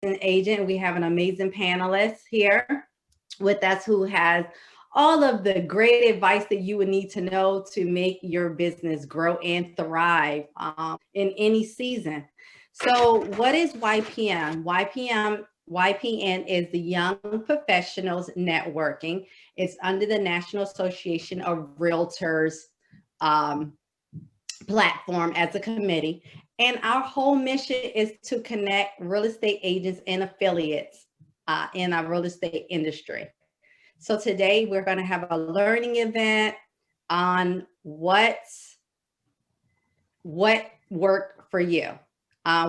agent. We have an amazing panelist here with us who has all of the great advice that you would need to know to make your business grow and thrive in any season. So what is YPN? YPN is the Young Professionals Networking. It's under the National Association of Realtors platform as a committee. And our whole mission is to connect real estate agents and affiliates in our real estate industry. So today we're going to have a learning event on what worked for you.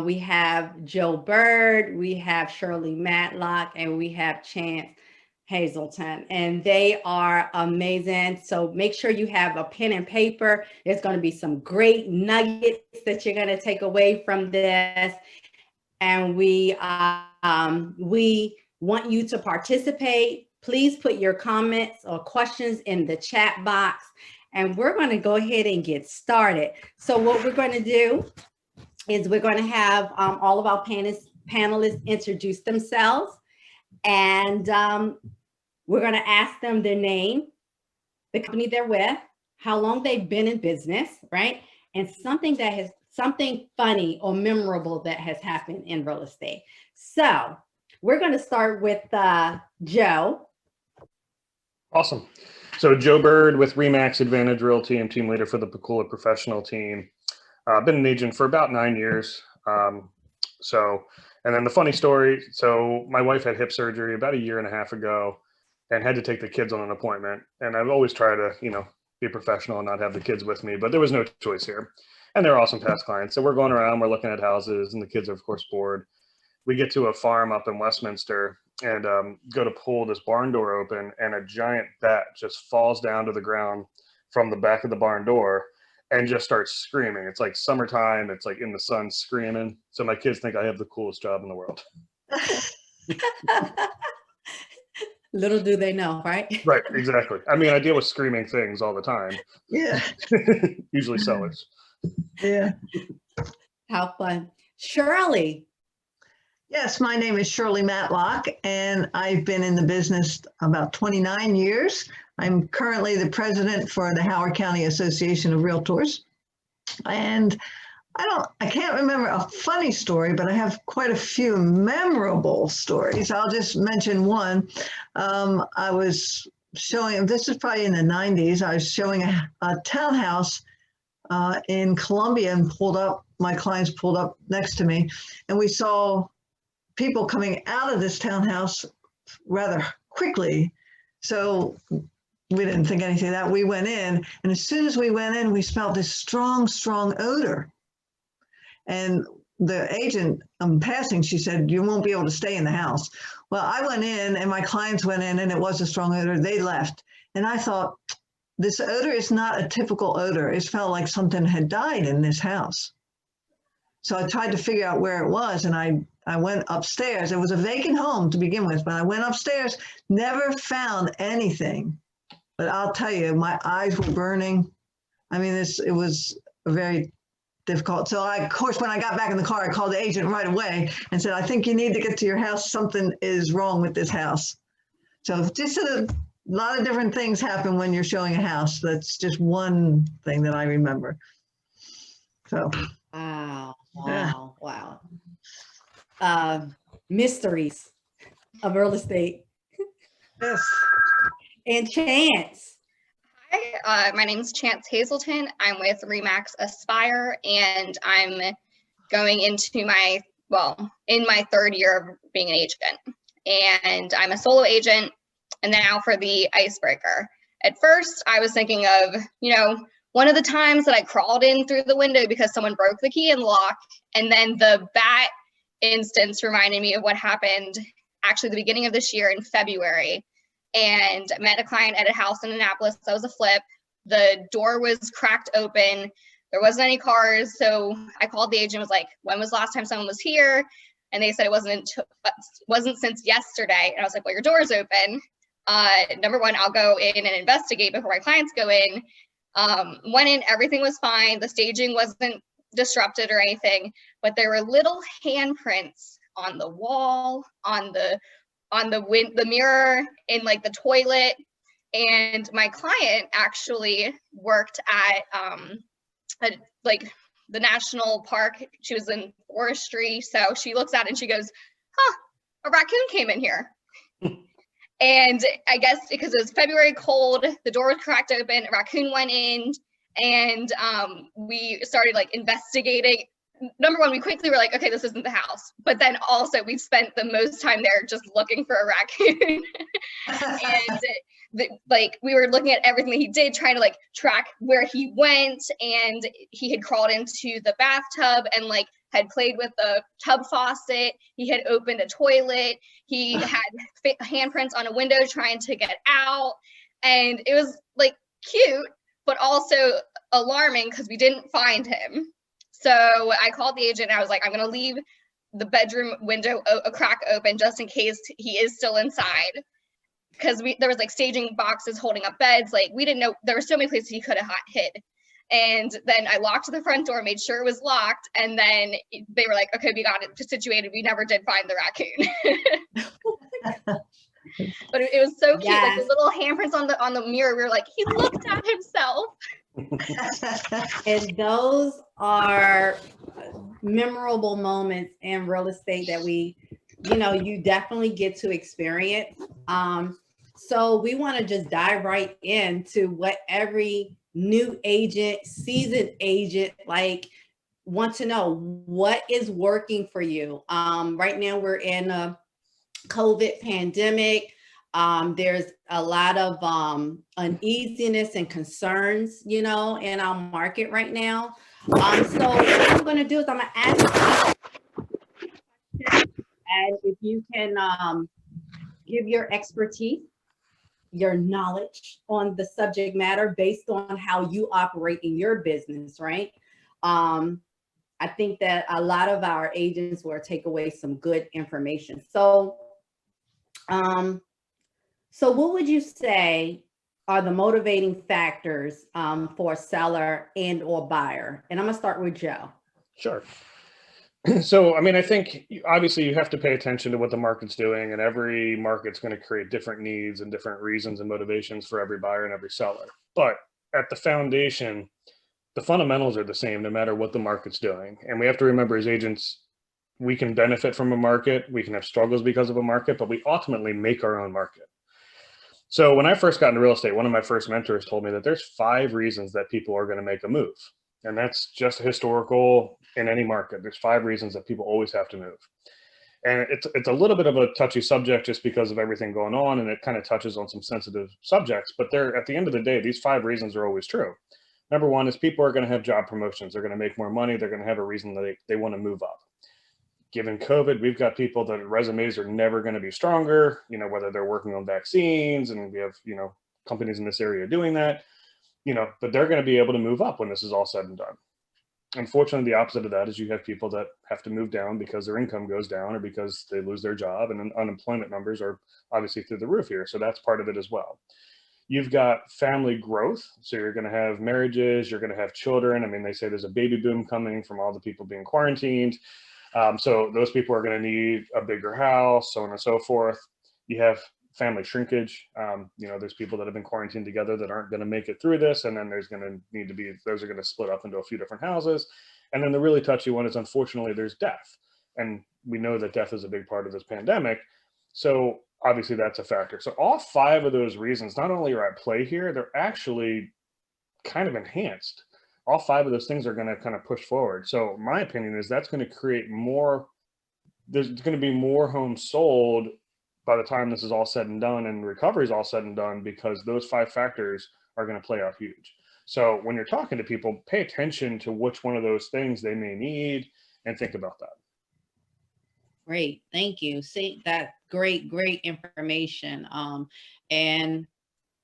We have Joe Bird, we have Shirley Matlock, and we have Chance Hazelton, and they are amazing. So make sure you have a pen and paper. There's going to be some great nuggets that you're going to take away from this. And we want you to participate. Please put your comments or questions in the chat box, and we're going to go ahead and get started. So what we're going to do is we're going to have all of our panelists introduce themselves, and we're going to ask them their name, the company they're with, how long they've been in business, right? And something funny or memorable that has happened in real estate. So we're going to start with Joe. Awesome. So Joe Bird with RE/MAX Advantage Realty and team leader for the Pakula Professional Team. I've been an agent for about 9 years. And then the funny story, so my wife had hip surgery about 1.5 years ago and had to take the kids on an appointment. And I've always tried to, be professional and not have the kids with me, but there was no choice here. And they're awesome past clients. So we're going around, we're looking at houses, and the kids are of course bored. We get to a farm up in Westminster and go to pull this barn door open, and a giant bat just falls down to the ground from the back of the barn door and just starts screaming. It's like summertime, it's like in the sun screaming. So my kids think I have the coolest job in the world. Little do they know, right? Right, exactly. I mean, I deal with screaming things all the time. Yeah. Usually sellers. Yeah. How fun. Shirley. Yes, my name is Shirley Matlock, and I've been in the business about 29 years. I'm currently the president for the Howard County Association of Realtors. And I can't remember a funny story, but I have quite a few memorable stories. I'll just mention one. I was showing, this is probably in the 90s, I was showing a townhouse in Columbia, and my clients pulled up next to me, and we saw people coming out of this townhouse rather quickly. So we didn't think anything of that. We went in, and as soon as we went in, we smelled this strong, strong odor. And the agent passing, she said, "You won't be able to stay in the house." Well, I went in, and my clients went in, and it was a strong odor. They left. And I thought, this odor is not a typical odor. It felt like something had died in this house. So I tried to figure out where it was, and I went upstairs. It was a vacant home to begin with, but I went upstairs, never found anything. But I'll tell you, my eyes were burning. I mean, it was very difficult. So of course, when I got back in the car, I called the agent right away and said, "I think you need to get to your house. Something is wrong with this house." So just a lot of different things happen when you're showing a house. That's just one thing that I remember. So. Wow. Yeah. Mysteries of real estate. Yes. And Chance. Hi, my name is Chance Hazelton. I'm with RE/MAX Aspire, and I'm going into in my 3rd year of being an agent. And I'm a solo agent, and now for the icebreaker. At first, I was thinking of, one of the times that I crawled in through the window because someone broke the key in the lock, and then the bat instance reminded me of what happened actually the beginning of this year in February. And I met a client at a house in Annapolis that was a flip. The door was cracked open. There wasn't any cars. So I called the agent, was like, "When was the last time someone was here?" And they said it wasn't since yesterday. And I was like, "Well, your door's open. Number one, I'll go in and investigate before my clients go in." Went in, everything was fine. The staging wasn't disrupted or anything, but there were little handprints on the wall, on the mirror, in like the toilet. And my client actually worked at like the national park. She was in forestry. So she looks at it and she goes, huh, a raccoon came in here. And I guess because it was February cold, the door was cracked open, a raccoon went in, and we started like investigating. Number one, we quickly were like, okay, this isn't the house. But then also we spent the most time there just looking for a raccoon. And like we were looking at everything that he did, trying to like track where he went, and he had crawled into the bathtub and like had played with the tub faucet. He had opened a toilet. He had handprints on a window trying to get out. And it was like cute, but also alarming because we didn't find him. So I called the agent and I was like, I'm going to leave the bedroom window a crack open just in case he is still inside. Because there was like staging boxes holding up beds. Like we didn't know, there were so many places he could have hid. And then I locked the front door, made sure it was locked. And then they were like, okay, we got it situated. We never did find the raccoon. But it was so cute. Yes. Like the little handprints on the mirror. We were like, he looked at himself. And those are memorable moments in real estate that you definitely get to experience. So we want to just dive right into what every new agent, seasoned agent, like want to know what is working for you. Right now we're in a COVID pandemic. There's a lot of uneasiness and concerns, in our market right now. So what I'm going to do is I'm going to ask you, and if you can give your expertise, your knowledge on the subject matter based on how you operate in your business, right? I think that a lot of our agents will take away some good information. So what would you say are the motivating factors for a seller and or buyer? And I'm gonna start with Joe. Sure. So, I mean, I think obviously you have to pay attention to what the market's doing, and every market's going to create different needs and different reasons and motivations for every buyer and every seller. But at the foundation, the fundamentals are the same no matter what the market's doing. And we have to remember as agents, we can benefit from a market, we can have struggles because of a market, but we ultimately make our own market. So when I first got into real estate, one of my first mentors told me that there's 5 reasons that people are going to make a move. And that's just historical in any market. There's 5 reasons that people always have to move. And it's a little bit of a touchy subject just because of everything going on, and it kind of touches on some sensitive subjects, but at the end of the day, these 5 reasons are always true. Number 1 is people are going to have job promotions. They're going to make more money. They're going to have a reason that they want to move up. Given COVID, we've got people that resumes are never going to be stronger, whether they're working on vaccines, and we have, companies in this area doing that, but they're going to be able to move up when this is all said and done. Unfortunately, the opposite of that is you have people that have to move down because their income goes down or because they lose their job, and unemployment numbers are obviously through the roof here. So that's part of it as well. You've got family growth. So you're going to have marriages, you're going to have children. I mean, they say there's a baby boom coming from all the people being quarantined. So those people are going to need a bigger house, so on and so forth. You have family shrinkage. There's people that have been quarantined together that aren't going to make it through this. And then those are going to split up into a few different houses. And then the really touchy one is, unfortunately, there's death. And we know that death is a big part of this pandemic. So obviously that's a factor. So all 5 of those reasons not only are at play here, they're actually kind of enhanced. All 5 of those things are going to kind of push forward. So my opinion is that's going to create there's going to be more homes sold by the time this is all said and done and recovery is all said and done, because those 5 factors are going to play out huge. So when you're talking to people, pay attention to which one of those things they may need and think about that. Great. Thank you. See, that great information. And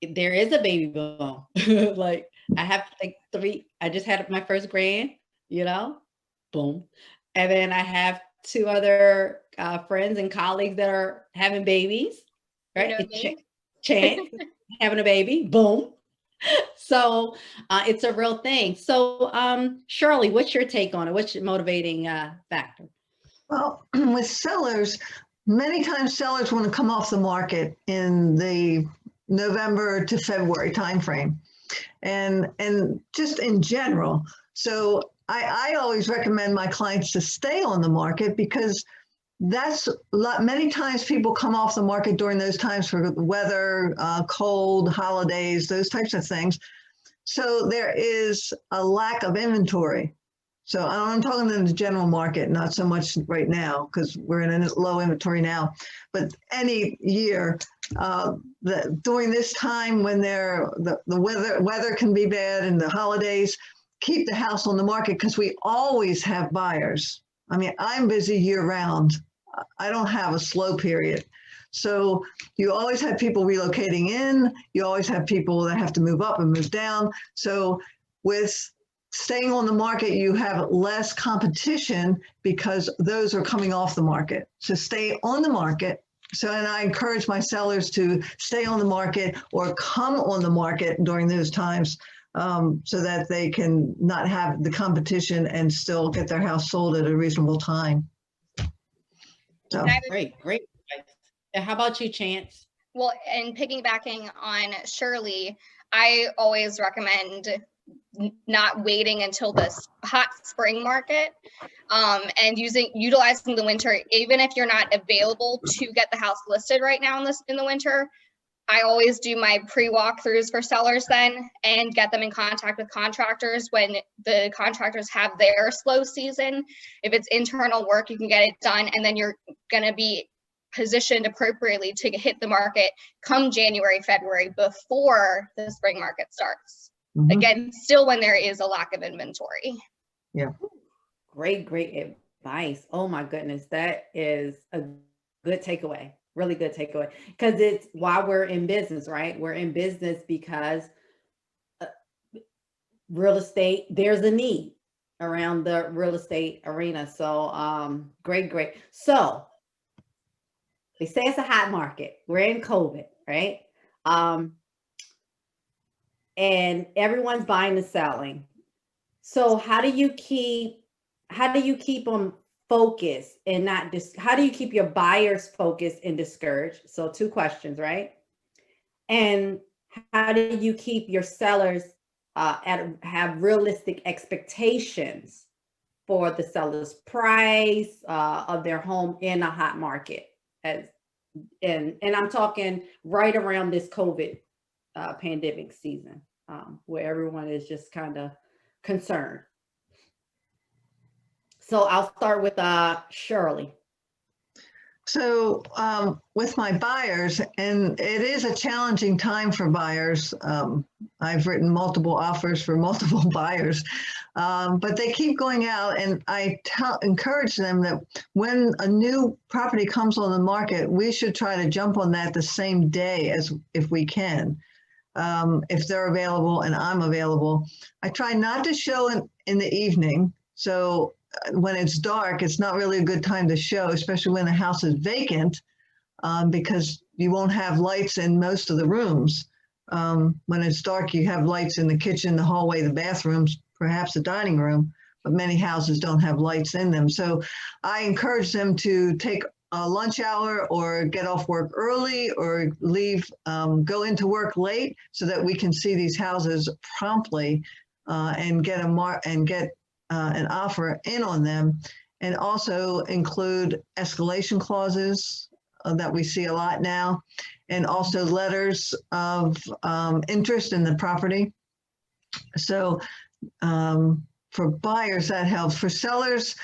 there is a baby boom. Like I have like 3, I just had my first grand, boom. And then I have 2 other friends and colleagues that are having babies, right? Chance having a baby, boom. So it's a real thing. So Shirley, what's your take on it? What's your motivating factor? Well, with sellers, many times sellers want to come off the market in the November to February timeframe, and just in general. So I always recommend my clients to stay on the market, because many times people come off the market during those times for weather, cold, holidays, those types of things. So there is a lack of inventory. So I'm talking in the general market, not so much right now because we're in a low inventory now, but any year during this time when the weather can be bad and the holidays, keep the house on the market, because we always have buyers. I mean, I'm busy year round. I don't have a slow period. So you always have people relocating in, you always have people that have to move up and move down. So with staying on the market, you have less competition because those are coming off the market. So stay on the market. So, and I encourage my sellers to stay on the market or come on the market during those times, so that they can not have the competition and still get their house sold at a reasonable time. So. Great. And how about you, Chance? Well, and piggybacking on Shirley, I always recommend not waiting until this hot spring market, and utilizing the winter. Even if you're not available to get the house listed right now in the winter, I always do my pre-walkthroughs for sellers then, and get them in contact with contractors when the contractors have their slow season. If it's internal work, you can get it done, and then you're going to be positioned appropriately to hit the market come January, February, before the spring market starts. Mm-hmm. Again, still when there is a lack of inventory. Yeah. Great advice. Oh my goodness. That is a good takeaway. Really good takeaway. Because it's why we're in business, right? We're in business because real estate, there's a need around the real estate arena. So great. So they say it's a hot market. We're in COVID, right? And everyone's buying and selling. So how do you keep them focused and not how do you keep your buyers focused and discouraged? So 2 questions, right? And how do you keep your sellers have realistic expectations for the seller's price of their home in a hot market? And I'm talking right around this COVID pandemic season, where everyone is just kind of concerned. So I'll start with Shirley. So with my buyers, and it is a challenging time for buyers. I've written multiple offers for multiple buyers, but they keep going out, and I encourage them that when a new property comes on the market, we should try to jump on that the same day as if we can. If they're available and I'm available. I try not to show in the evening. So when it's dark, it's not really a good time to show, especially when the house is vacant, because you won't have lights in most of the rooms. When it's dark, you have lights in the kitchen, the hallway, the bathrooms, perhaps the dining room, but many houses don't have lights in them. So I encourage them to take a lunch hour or get off work early or leave, go into work late so that we can see these houses promptly and get an offer in on them, and also include escalation clauses that we see a lot now, and also letters of interest in the property. So for buyers, that helps. For sellers,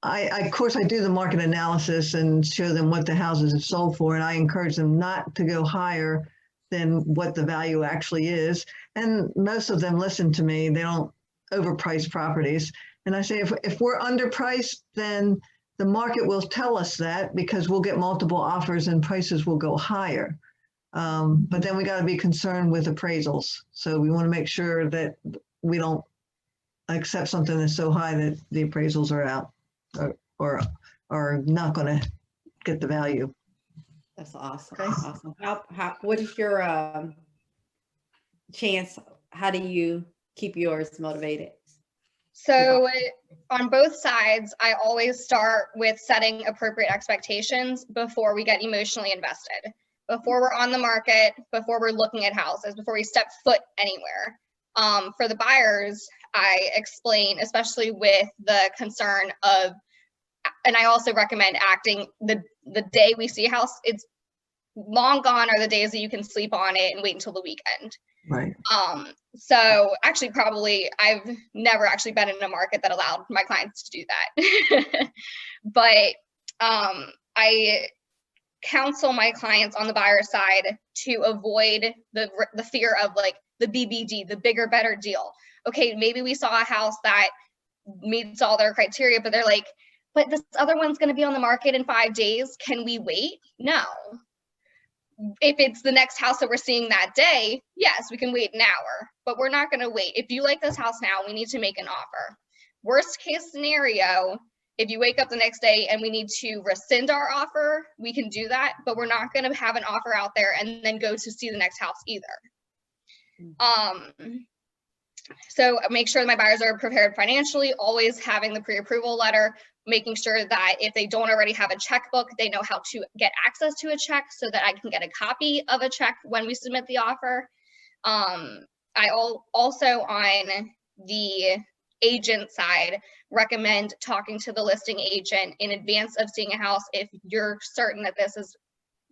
of course, I do the market analysis and show them what the houses have sold for, and I encourage them not to go higher than what the value actually is. And most of them listen to me. They don't overprice properties. And I say, if we're underpriced, then the market will tell us that, because we'll get multiple offers and prices will go higher. But then we got to be concerned with appraisals. So we want to make sure that we don't accept something that's so high that the appraisals are out or are not going to get the value. That's awesome. Okay. Awesome. What is your Chance? How do you keep yours motivated? So on both sides, I always start with setting appropriate expectations before we get emotionally invested, before we're on the market, before we're looking at houses, before we step foot anywhere. For the buyers, I explain, especially with the concern of, and I also recommend acting the day we see a house. It's long gone are the days that you can sleep on it and wait until the weekend. Right. So actually, probably I've never actually been in a market that allowed my clients to do that. But I counsel my clients on the buyer side to avoid the fear of like the BBD, the bigger, better deal. Okay, maybe we saw a house that meets all their criteria, but they're like, but this other one's going to be on the market in 5 days. Can we wait? No. If it's the next house that we're seeing that day, yes, we can wait an hour, but we're not going to wait. If you like this house now, we need to make an offer. Worst case scenario, if you wake up the next day and we need to rescind our offer, we can do that, but we're not going to have an offer out there and then go to see the next house either. So make sure my buyers are prepared financially, always having the pre-approval letter, making sure that if they don't already have a checkbook, they know how to get access to a check so that I can get a copy of a check when we submit the offer. I also on the agent side recommend talking to the listing agent in advance of seeing a house if you're certain that this is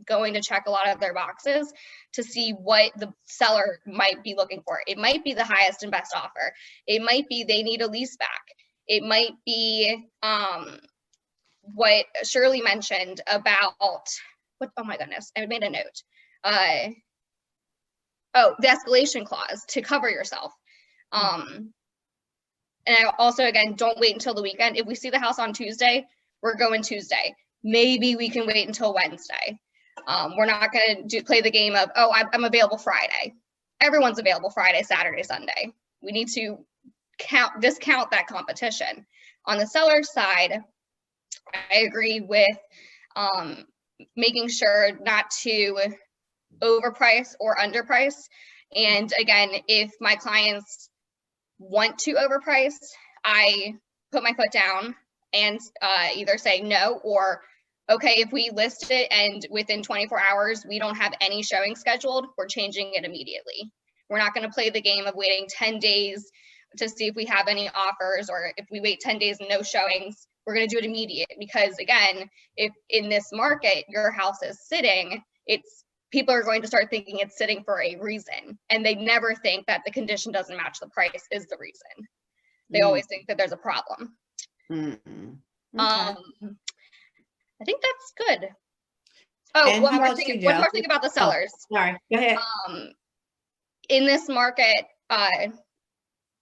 going to check a lot of their boxes, to see what the seller might be looking for. It might be the highest and best offer. It might be they need a lease back. It might be what Shirley mentioned about what, oh my goodness, I made a note. Oh, the escalation clause to cover yourself. And I also, again, don't wait until the weekend. If we see the house on Tuesday, we're going Tuesday. Maybe we can wait until Wednesday. We're not going to play the game of, oh, I'm available Friday. Everyone's available Friday, Saturday, Sunday. We need to discount that competition. On the seller side, I agree with making sure not to overprice or underprice. And again, if my clients want to overprice, I put my foot down and either say no, or okay, if we list it and within 24 hours, we don't have any showing scheduled, we're changing it immediately. We're not going to play the game of waiting 10 days to see if we have any offers, or if we wait 10 days and no showings, we're going to do it immediate. Because again, if in this market, your house is sitting, people are going to start thinking it's sitting for a reason. And they never think that the condition doesn't match the price is the reason. They always think that there's a problem. Okay. I think that's good. Oh, And one how more about thing. you, One Jill? more thing about the sellers. Sorry, go ahead. In this market,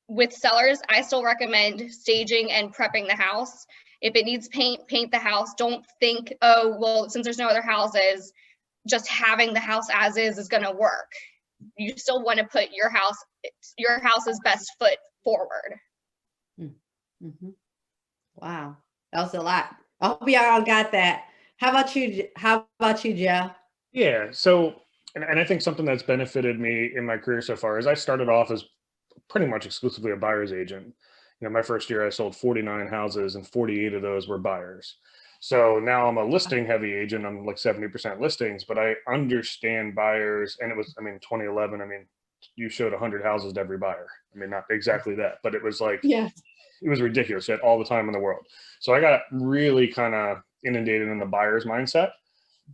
with sellers, I still recommend staging and prepping the house. If it needs paint, paint the house. Don't think, oh, well, since there's no other houses, just having the house as is going to work. You still want to put your house's best foot forward. Wow, that was a lot. I hope y'all got that. How about you, Jeff? Yeah. So, and I think something that's benefited me in my career so far is I started off as pretty much exclusively a buyer's agent. You know, my first year I sold 49 houses and 48 of those were buyers. So now I'm a listing heavy agent. I'm like 70% listings, but I understand buyers. And it was, 2011, you showed 100 houses to every buyer. Not exactly that, but it was like, Yeah, it was ridiculous. You had all the time in the world. So I got really kind of inundated in the buyer's mindset.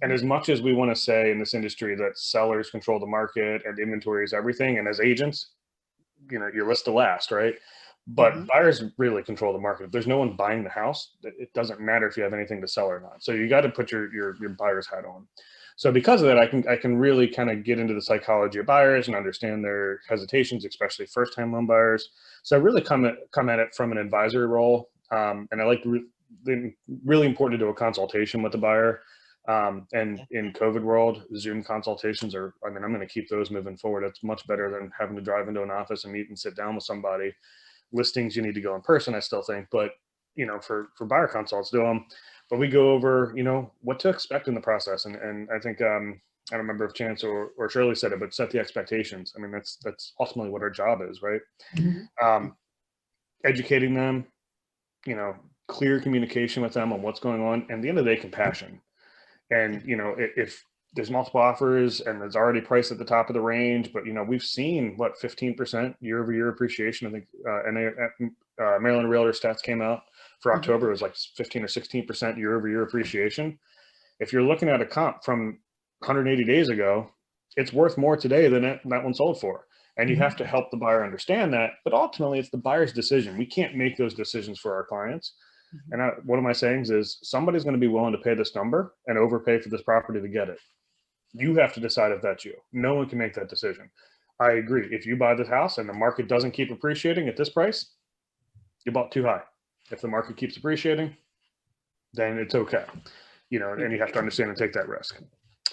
And as much as we want to say in this industry that sellers control the market and inventory is everything, and as agents, you list the last, right? But buyers really control the market. If there's no one buying the house, it doesn't matter if you have anything to sell or not. So you got to put your buyer's hat on. So because of that, I can really kind of get into the psychology of buyers and understand their hesitations, especially first-time home buyers. So I really come at it from an advisory role, and I like really important to do a consultation with the buyer. And in COVID world, Zoom consultations are, I'm going to keep those moving forward. It's much better than having to drive into an office and meet and sit down with somebody. Listings, you need to go in person, I still think, but for buyer consults, do them. But we go over, what to expect in the process. And I think, I don't remember if Chance or Shirley said it, but set the expectations. That's ultimately what our job is, right? Educating them, clear communication with them on what's going on, and at the end of the day, compassion. And, if there's multiple offers and there's already priced at the top of the range, but, we've seen 15% year-over-year appreciation. I think Maryland Realtor stats came out for October. It was like 15 or 16% year-over-year appreciation. If you're looking at a comp from 180 days ago, it's worth more today than that one sold for. And you have to help the buyer understand that, but ultimately it's the buyer's decision. We can't make those decisions for our clients. And one of my sayings is, somebody's going to be willing to pay this number and overpay for this property to get it. You have to decide if that's you. No one can make that decision. I agree. If you buy this house and the market doesn't keep appreciating at this price, you bought too high. If the market keeps appreciating, then it's okay. And you have to understand and take that risk.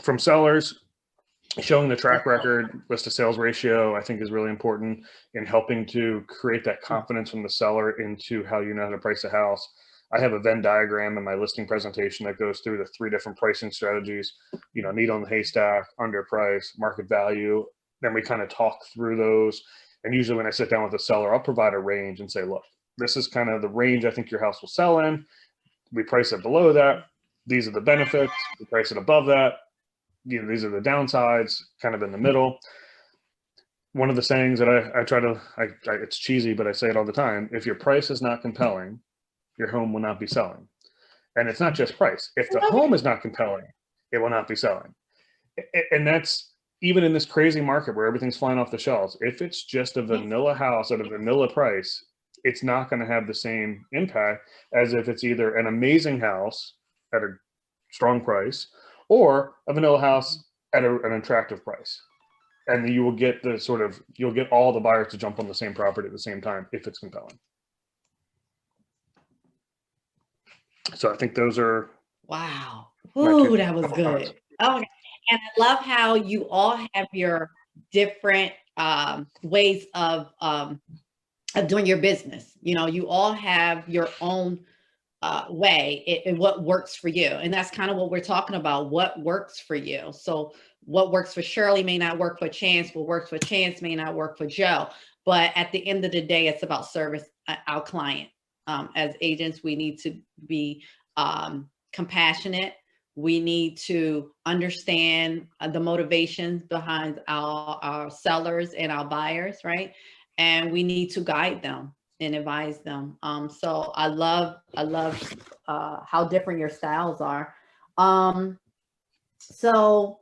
From sellers, showing the track record, list to sales ratio, I think is really important in helping to create that confidence from the seller into how you know how to price a house. I have a Venn diagram in my listing presentation that goes through the 3 different pricing strategies, needle in the haystack, underprice, market value. Then we kind of talk through those. And usually when I sit down with the seller, I'll provide a range and say, look, this is kind of the range I think your house will sell in. We price it below that. These are the benefits. We price it above that. These are the downsides, kind of in the middle. One of the sayings that I try to, it's cheesy, but I say it all the time. If your price is not compelling, your home will not be selling. And it's not just price. If the home is not compelling, it will not be selling. And that's even in this crazy market where everything's flying off the shelves. If it's just a vanilla house at a vanilla price, it's not going to have the same impact as if it's either an amazing house at a strong price or a vanilla house at an attractive price. And you will get you'll get all the buyers to jump on the same property at the same time if it's compelling. So I think those are. Wow. Ooh, that was good. Oh, and I love how you all have your different ways of doing your business. You all have your own way and what works for you. And that's kind of what we're talking about, what works for you. So what works for Shirley may not work for Chance, what works for Chance may not work for Joe. But at the end of the day, it's about service our client. As agents, we need to be compassionate. We need to understand the motivations behind our sellers and our buyers, right? And we need to guide them and advise them. So I love how different your styles are. So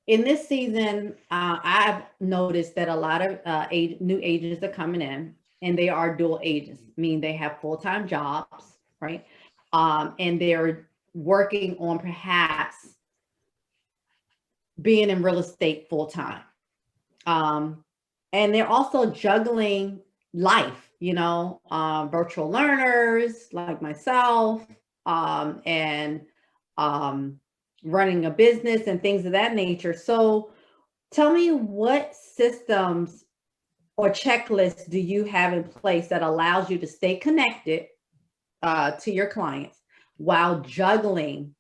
in this season, I've noticed that a lot of new agents are coming in, and they are dual agents, meaning they have full-time jobs, right? And they're working on perhaps being in real estate full-time. And they're also juggling life, virtual learners like myself, and running a business and things of that nature. So tell me, what systems or checklists do you have in place that allows you to stay connected to your clients while juggling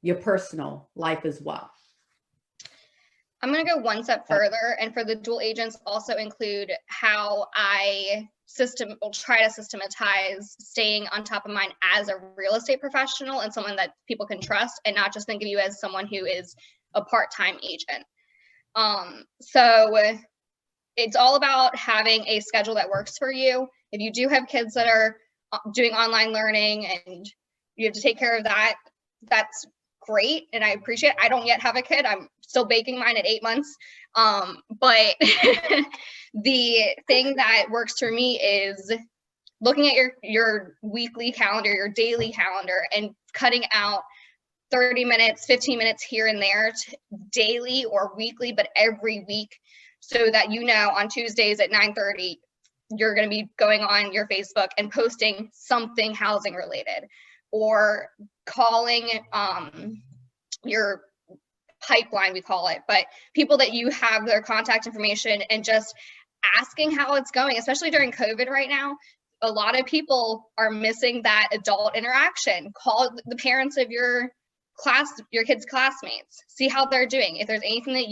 your personal life as well? I'm going to go one step further, and for the dual agents, also include how I will try to systematize staying on top of mind as a real estate professional and someone that people can trust, and not just think of you as someone who is a part-time agent. So it's all about having a schedule that works for you. If you do have kids that are doing online learning and you have to take care of that, that's great. And I appreciate it. I don't yet have a kid. I'm still baking mine at 8 months. But the thing that works for me is looking at your weekly calendar, your daily calendar, and cutting out 30 minutes, 15 minutes here and there daily or weekly, but every week, so that on Tuesdays at 9:30, you're going to be going on your Facebook and posting something housing related, or calling your pipeline, we call it, but people that you have their contact information, and just asking how it's going, especially during COVID right now. A lot of people are missing that adult interaction. Call the parents of your kids' classmates, see how they're doing. If there's anything that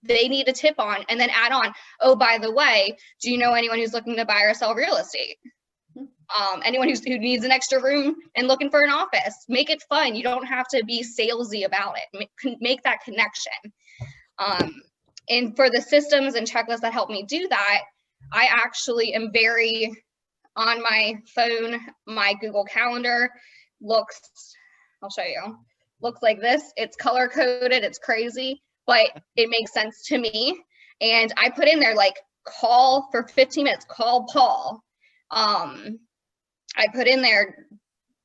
they need a tip on, and then add on, oh, by the way, do you know anyone who's looking to buy or sell real estate? Anyone who needs an extra room and looking for an office, make it fun. You don't have to be salesy about it. Make that connection. And for the systems and checklists that help me do that, I actually am very on my phone. My Google Calendar looks, I'll show you, looks like this. It's color coded, it's crazy, but it makes sense to me. And I put in there like call for 15 minutes, call Paul. I put in there,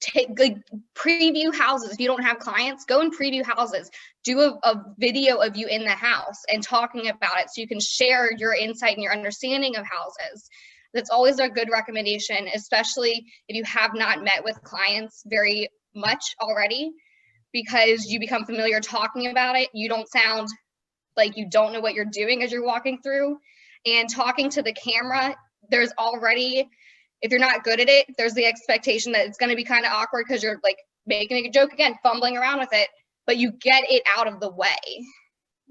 take good preview houses. If you don't have clients, go and preview houses. Do a video of you in the house and talking about it so you can share your insight and your understanding of houses. That's always a good recommendation, especially if you have not met with clients very much already, because you become familiar talking about it. You don't sound like you don't know what you're doing as you're walking through. And talking to the camera, there's already, if you're not good at it, there's the expectation that it's going to be kind of awkward because you're like making a joke again, fumbling around with it, but you get it out of the way.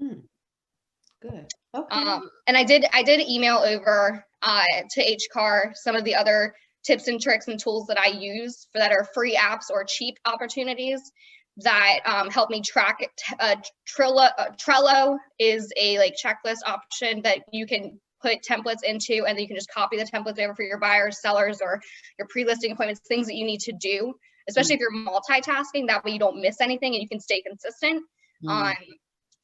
Good. Okay. And I did email over to HCAR some of the other tips and tricks and tools that I use for that are free apps or cheap opportunities that help me track it. Trello is a like checklist option that you can put templates into, and then you can just copy the templates over for your buyers, sellers, or your pre-listing appointments, things that you need to do, especially if you're multitasking. That way you don't miss anything and you can stay consistent.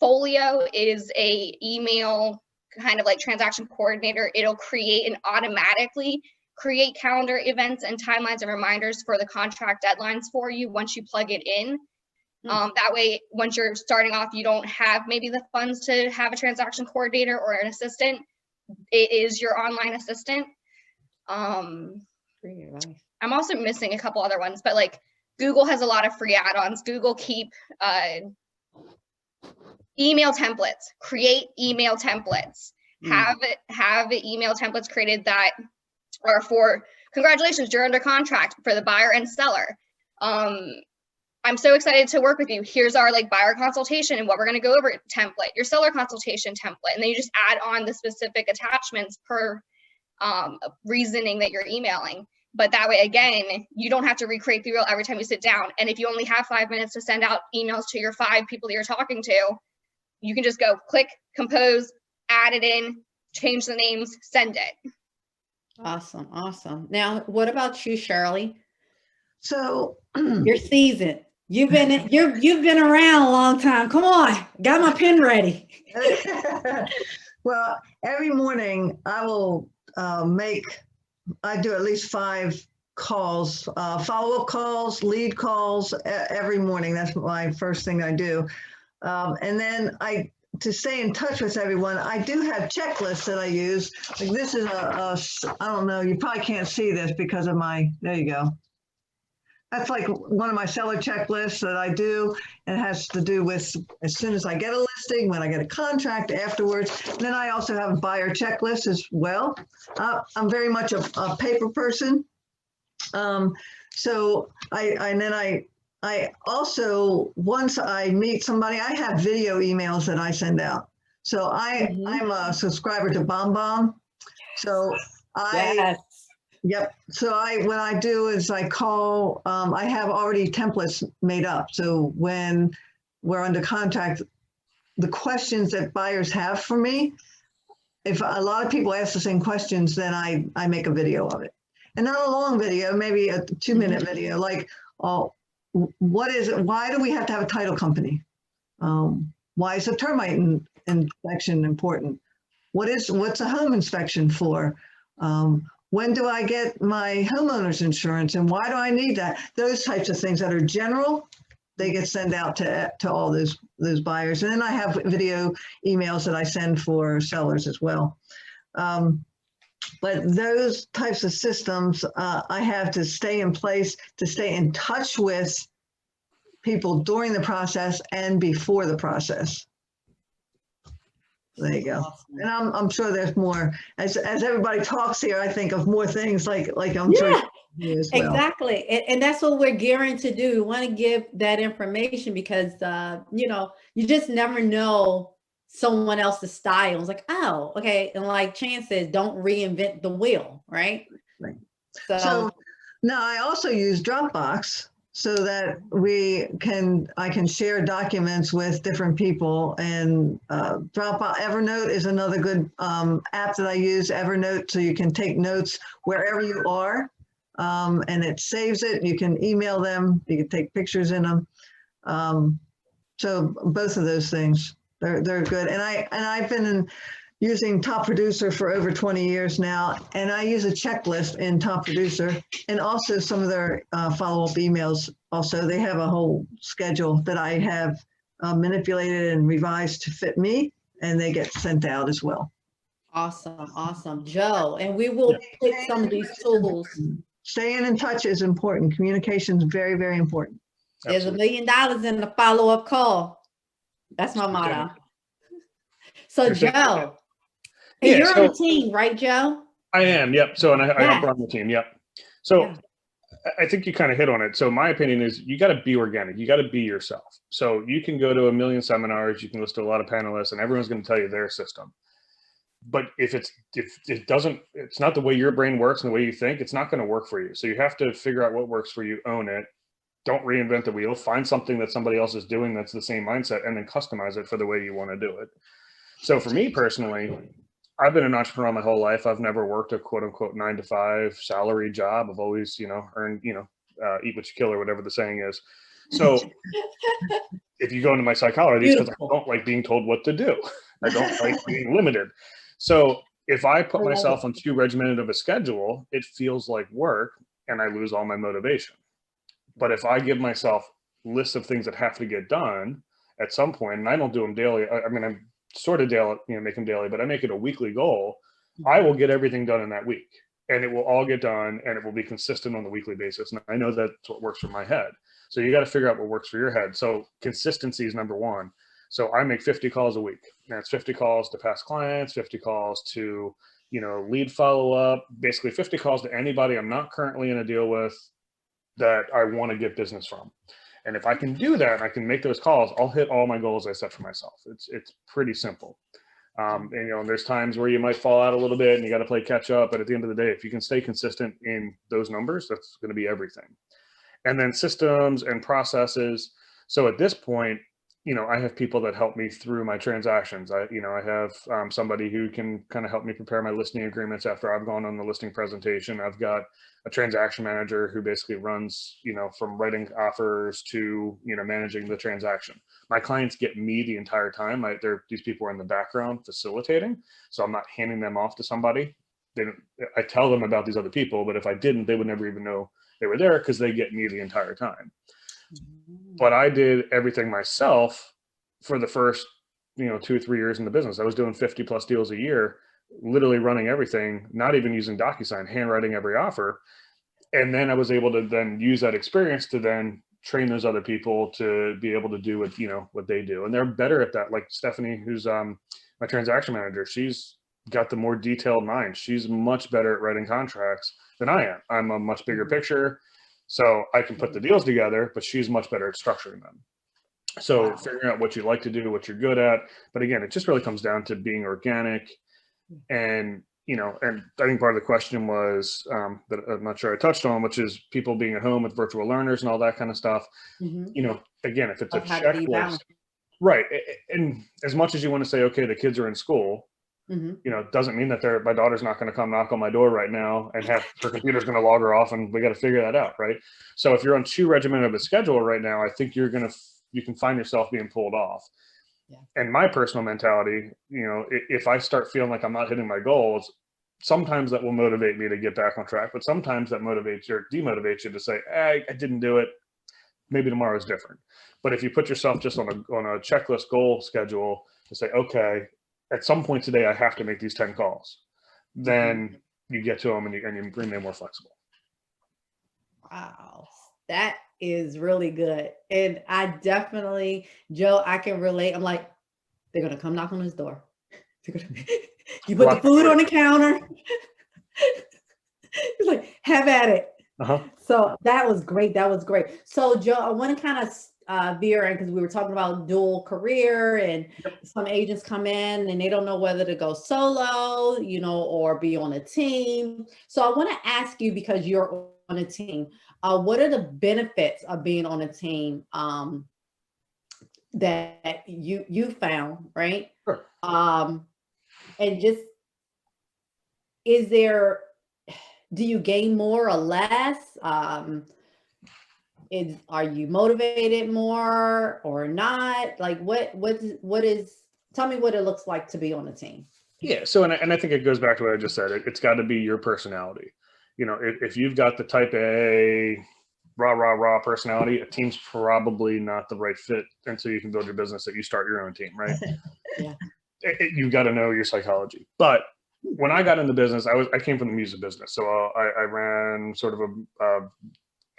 Folio is a email kind of like transaction coordinator. It'll create and automatically create calendar events and timelines and reminders for the contract deadlines for you once you plug it in. That way, once you're starting off, you don't have maybe the funds to have a transaction coordinator or an assistant. It is your online assistant. I'm also missing a couple other ones, but like Google has a lot of free add-ons. Google Keep, email templates, create email templates, have email templates created that are for congratulations, you're under contract for the buyer and seller. I'm so excited to work with you. Here's our like buyer consultation and what we're going to go over template, your seller consultation template. And then you just add on the specific attachments per reasoning that you're emailing. But that way, again, you don't have to recreate the reel every time you sit down. And if you only have 5 minutes to send out emails to your 5 people that you're talking to, you can just go click, compose, add it in, change the names, send it. Awesome. Awesome. Now, what about you, Shirley? So You're seasoned. You've been around a long time. Come on, got my pen ready. well, every morning I will I do at least 5 calls, follow-up calls, lead calls every morning. That's my first thing I do. And then to stay in touch with everyone, I do have checklists that I use. Like this is I don't know, you probably can't see this because of there you go. That's like one of my seller checklists that I do, and it has to do with as soon as I get a listing, when I get a contract afterwards. And then I also have a buyer checklist as well. I'm very much a paper person. So I also, once I meet somebody, I have video emails that I send out. So I'm a subscriber to BombBomb. So Yes. Yep. So what I do is I call, I have already templates made up. So when we're under contract, the questions that buyers have for me, if a lot of people ask the same questions, then I make a video of it. And not a long video, maybe a 2-minute video, like, what is it? Why do we have to have a title company? Why is a termite inspection important? What's a home inspection for? When do I get my homeowner's insurance and why do I need that? Those types of things that are general, they get sent out to all those buyers. And then I have video emails that I send for sellers as well. But those types of systems, I have to stay in place, to stay in touch with people during the process and before the process. There you go. Awesome. And I'm sure there's more. As everybody talks here, I think of more things like I'm sure as well. Exactly. And that's what we're gearing to do. We want to give that information because, you just never know someone else's style. It's like, okay. And like Chance says, don't reinvent the wheel, right? Right. So Now, I also use Dropbox so that I can share documents with different people, and Dropbox. Evernote is another good app that I use, Evernote, so you can take notes wherever you are, and it saves it. You can email them, you can take pictures in them. So both of those things, they're good. And I've been using Top Producer for over 20 years now, and I use a checklist in Top Producer, and also some of their follow-up emails. Also, they have a whole schedule that I have manipulated and revised to fit me, and they get sent out as well. Awesome, awesome, Joe. And we will put some of these tools. Staying in touch is important. Communication is very, very important. There's $1 million in the follow-up call. That's my motto. So Joe, hey, you're on the team, right, Joe? I am, yep. So, and I run the team, yep. So I think you kind of hit on it. So my opinion is you got to be organic. You got to be yourself. So you can go to 1 million seminars, you can listen to a lot of panelists, and everyone's going to tell you their system. But if it's not the way your brain works and the way you think, it's not going to work for you. So you have to figure out what works for you, own it. Don't reinvent the wheel. Find something that somebody else is doing that's the same mindset, and then customize it for the way you want to do it. So for me personally, I've been an entrepreneur my whole life. I've never worked a quote unquote 9-to-5 salary job. I've always, earned, eat what you kill, or whatever the saying is. So if you go into my psychology, it's because I don't like being told what to do. I don't like being limited. So if I put myself on too regimented of a schedule, it feels like work and I lose all my motivation. But if I give myself lists of things that have to get done at some point, and I don't do them daily, I mean, I'm sort of daily, make them daily, but I make it a weekly goal, I will get everything done in that week, and it will all get done, and it will be consistent on the weekly basis. And I know that's what works for my head. So you got to figure out what works for your head. So consistency is number one. So I make 50 calls a week. That's 50 calls to past clients, 50 calls to, lead follow-up, basically 50 calls to anybody I'm not currently in a deal with that I want to get business from. And if I can do that, I can make those calls, I'll hit all my goals I set for myself. It's pretty simple. And there's times where you might fall out a little bit and you got to play catch up. But at the end of the day, if you can stay consistent in those numbers, that's going to be everything. And then systems and processes. So at this point, I have people that help me through my transactions. I have somebody who can kind of help me prepare my listing agreements after I've gone on the listing presentation. I've got a transaction manager who basically runs, from writing offers to, managing the transaction. My clients get me the entire time. These people are in the background facilitating. So I'm not handing them off to somebody. I tell them about these other people, but if I didn't, they would never even know they were there because they get me the entire time. But I did everything myself for the first, 2 or 3 years in the business. I was doing 50 plus deals a year, literally running everything, not even using DocuSign, handwriting every offer. And then I was able to then use that experience to then train those other people to be able to do what they do. And they're better at that. Like Stephanie, who's my transaction manager, she's got the more detailed mind. She's much better at writing contracts than I am. I'm a much bigger picture. So I can put the deals together, but she's much better at structuring them. So figuring out what you like to do, what you're good at. But again, it just really comes down to being organic. And, and I think part of the question was that I'm not sure I touched on, which is people being at home with virtual learners and all that kind of stuff. Again, if it's a checklist, right. And as much as you want to say, okay, the kids are in school, doesn't mean that my daughter's not going to come knock on my door right now and have her computer's going to log her off, and we got to figure that out, right? So if you're on too regimented of a schedule right now, I think you can find yourself being pulled off. Yeah. And my personal mentality, if I start feeling like I'm not hitting my goals, sometimes that will motivate me to get back on track, but sometimes that motivates you or demotivates you to say, I didn't do it. Maybe tomorrow is different. But if you put yourself just on a checklist goal schedule to say, okay, at some point today, I have to make these 10 calls. Then you get to them and you remain more flexible. Wow, that is really good. And I definitely, Joe, I can relate. I'm like, they're going to come knock on his door. You put the food on the counter. He's like, have at it. So that was great. That was great. So Joe, I want to kind of veer in, because we were talking about dual career, and some agents come in and they don't know whether to go solo, or be on a team. So I want to ask you, because you're a team. What are the benefits of being on a team that you found, right? Sure. And just, do you gain more or less? Are you motivated more or not? Like tell me what it looks like to be on a team. Yeah. So, and I think it goes back to what I just said. It's got to be your personality. You know, if you've got the type A raw personality, a team's probably not the right fit until you can build your business that you start your own team, right? Yeah. You've got to know your psychology. But when I got in the business, I came from the music business. So I ran sort of a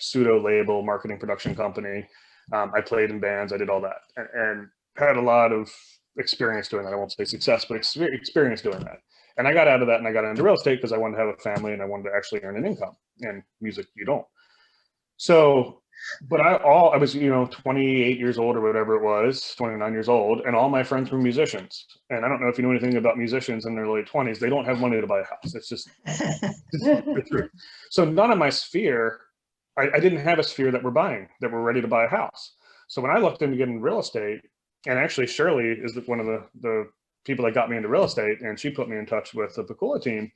pseudo label marketing production company. I played in bands. I did all that and had a lot of experience doing that. I won't say success, but experience doing that. And I got out of that and I got into real estate because I wanted to have a family and I wanted to actually earn an income. And music, you don't. So, but I was, 28 years old or whatever it was, 29 years old, and all my friends were musicians. And I don't know if you know anything about musicians in their late 20s, they don't have money to buy a house. It's just the truth. So none of my sphere, I didn't have a sphere that were ready to buy a house. So when I looked into getting real estate, and actually Shirley is one of the people that got me into real estate, and she put me in touch with the Pakula team.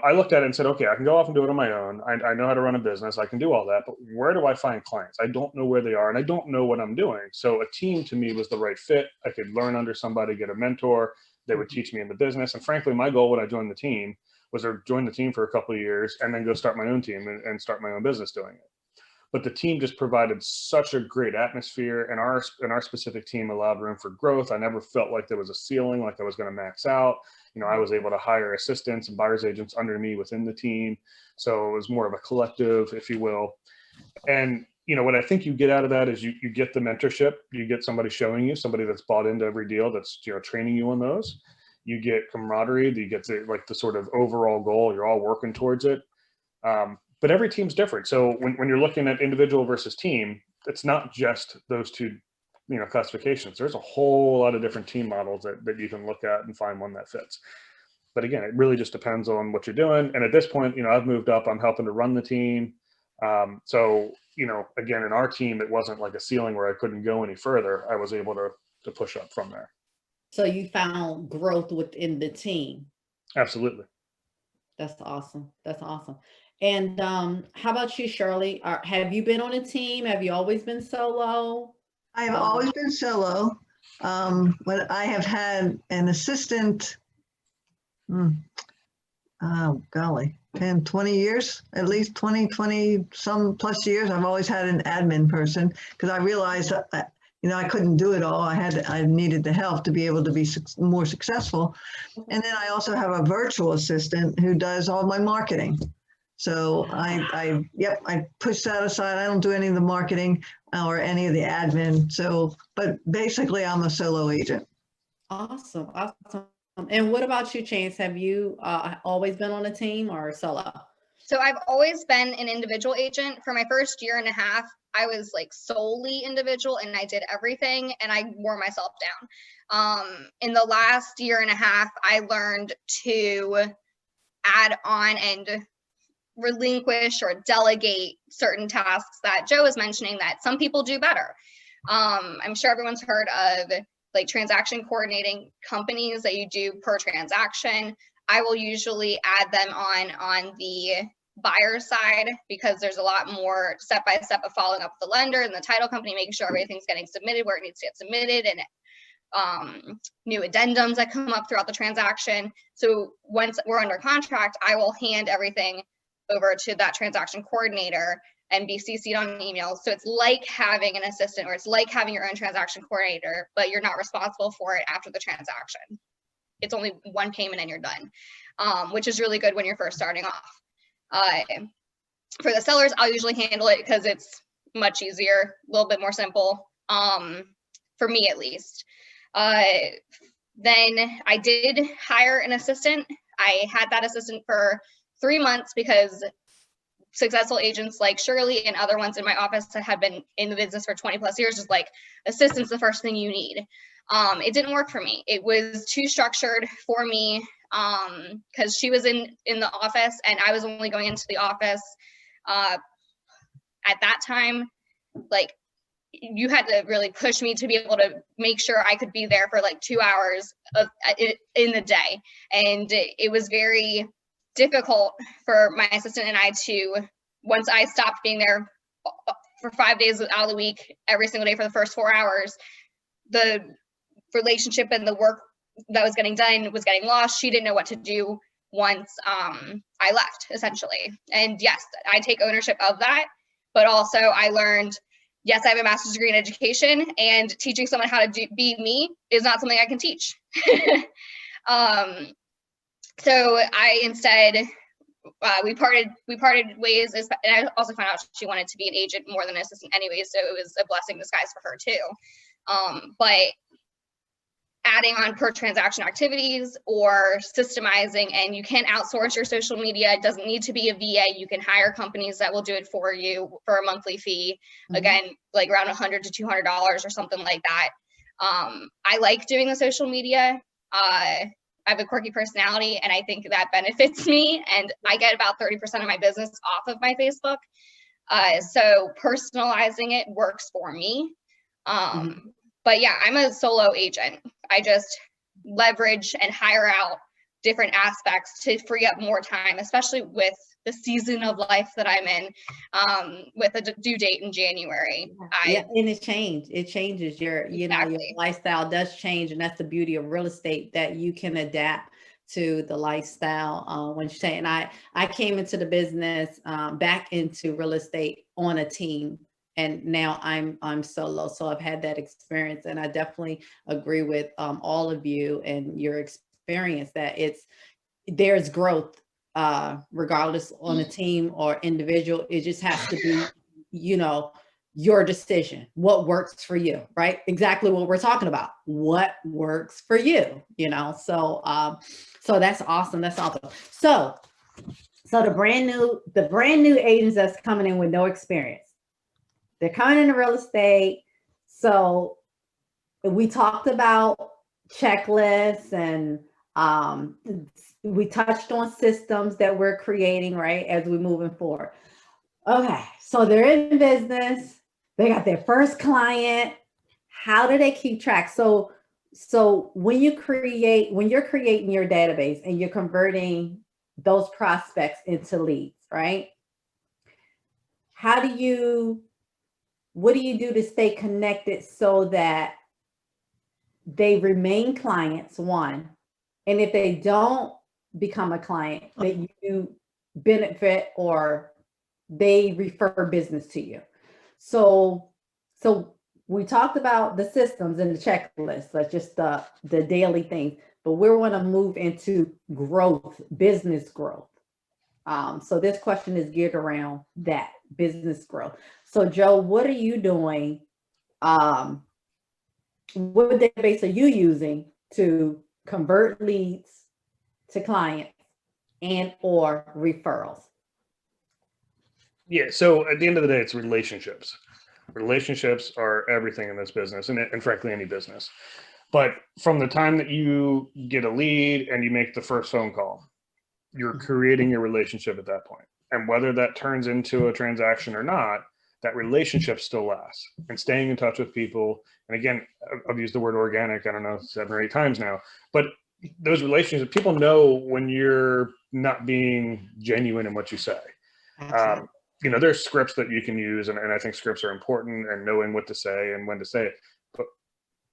I looked at it and said, okay, I can go off and do it on my own. I know how to run a business. I can do all that, but where do I find clients? I don't know where they are and I don't know what I'm doing. So a team to me was the right fit. I could learn under somebody, get a mentor. They would teach me in the business. And frankly, my goal when I joined the team was to join the team for a couple of years and then go start my own team and start my own business doing it. But the team just provided such a great atmosphere, and our specific team allowed room for growth. I never felt like there was a ceiling, like I was going to max out. I was able to hire assistants and buyer's agents under me within the team. So it was more of a collective, if you will. And, what I think you get out of that is you get the mentorship, you get somebody showing you, somebody that's bought into every deal, that's, training you on those. You get camaraderie, you get the sort of overall goal, you're all working towards it. But every team's different. So when you're looking at individual versus team, it's not just those two, classifications. There's a whole lot of different team models that you can look at and find one that fits. But again, it really just depends on what you're doing. And at this point, I've moved up. I'm helping to run the team. So, again, in our team, it wasn't like a ceiling where I couldn't go any further. I was able to push up from there. So you found growth within the team. Absolutely. That's awesome. That's awesome. And how about you, Shirley? Have you been on a team? Have you always been solo? I have always been solo. But I have had an assistant, oh golly, 10, 20 years, at least 20 some plus years. I've always had an admin person because I realized that, I couldn't do it all. I needed the help to be able to be more successful. And then I also have a virtual assistant who does all my marketing. So I push that aside. I don't do any of the marketing or any of the admin. So, but basically I'm a solo agent. Awesome. And what about you, Chance? Have you always been on a team or solo? So I've always been an individual agent. For my first year and a half, I was like solely individual and I did everything and I wore myself down. In the last year and a half, I learned to add on and relinquish or delegate certain tasks that Joe was mentioning that some people do better. I'm sure everyone's heard of like transaction coordinating companies that you do per transaction. I will usually add them on the buyer side because there's a lot more step-by-step of following up with the lender and the title company, making sure everything's getting submitted where it needs to get submitted, and new addendums that come up throughout the transaction. So once we're under contract, I will hand everything over to that transaction coordinator and be CC'd on emails. So it's like having an assistant or it's like having your own transaction coordinator, but you're not responsible for it after the transaction. It's only one payment and you're done, which is really good when you're first starting off. For the sellers, I'll usually handle it because it's much easier, a little bit more simple, for me at least. Then I did hire an assistant. I had that assistant for 3 months because successful agents like Shirley and other ones in my office that had been in the business for 20 plus years, just like assistant's the first thing you need. It didn't work for me. It was too structured for me because she was in the office and I was only going into the office At that time, like, you had to really push me to be able to make sure I could be there for like 2 hours in the day. And it was very difficult for my assistant and I to, once I stopped being there for 5 days out of the week, every single day for the first 4 hours, the relationship and the work that was getting done was getting lost. She didn't know what to do once I left, essentially. And yes, I take ownership of that, but also I learned, yes, I have a master's degree in education, and teaching someone how to be me is not something I can teach. So I instead, we parted ways, and I also found out she wanted to be an agent more than an assistant anyway, so it was a blessing in disguise for her too. But adding on per transaction activities or systemizing, and you can outsource your social media. It doesn't need to be a VA. You can hire companies that will do it for you for a monthly fee. Again, like around $100 to $200 or something like that. I like doing the social media. I have a quirky personality, and I think that benefits me. And I get about 30% of my business off of my Facebook. So personalizing it works for me. But yeah, I'm a solo agent. I just leverage and hire out different aspects to free up more time, especially with the season of life that I'm in, with a due date in January. Yeah, and it changes your, you know, your lifestyle does change. And that's the beauty of real estate, that you can adapt to the lifestyle when you say. And I came into the business, back into real estate on a team. And now I'm solo, so I've had that experience, and I definitely agree with all of you and your experience that there's growth regardless on a team or individual. It just has to be, you know, your decision, what works for you, right? Exactly what we're talking about, what works for you, you know. So so that's awesome. That's awesome. So the brand new agents that's coming in with no experience. They're coming into real estate. So we talked about checklists, and we touched on systems that we're creating, right, as we're moving forward. Okay, so they're in business. They got their first client. How do they keep track? So when you're creating your database and you're converting those prospects into leads, right? What do you do to stay connected so that they remain clients, one, and if they don't become a client, that you benefit or they refer business to you? So we talked about the systems and the checklists, like just the daily things, but we want to move into growth, business growth. So this question is geared around that business growth. So Joe, what are you doing? What database are you using to convert leads to clients and or referrals? Yeah, so at the end of the day, it's relationships. Relationships are everything in this business, and frankly, any business. But from the time that you get a lead and you make the first phone call, you're creating your relationship at that point. And whether that turns into a transaction or not, that relationship still lasts. And staying in touch with people, and again, I've used the word organic, I don't know, 7 or 8 times now, but those relationships, people know when you're not being genuine in what you say. You know, there's scripts that you can use, and I think scripts are important, and knowing what to say and when to say it, but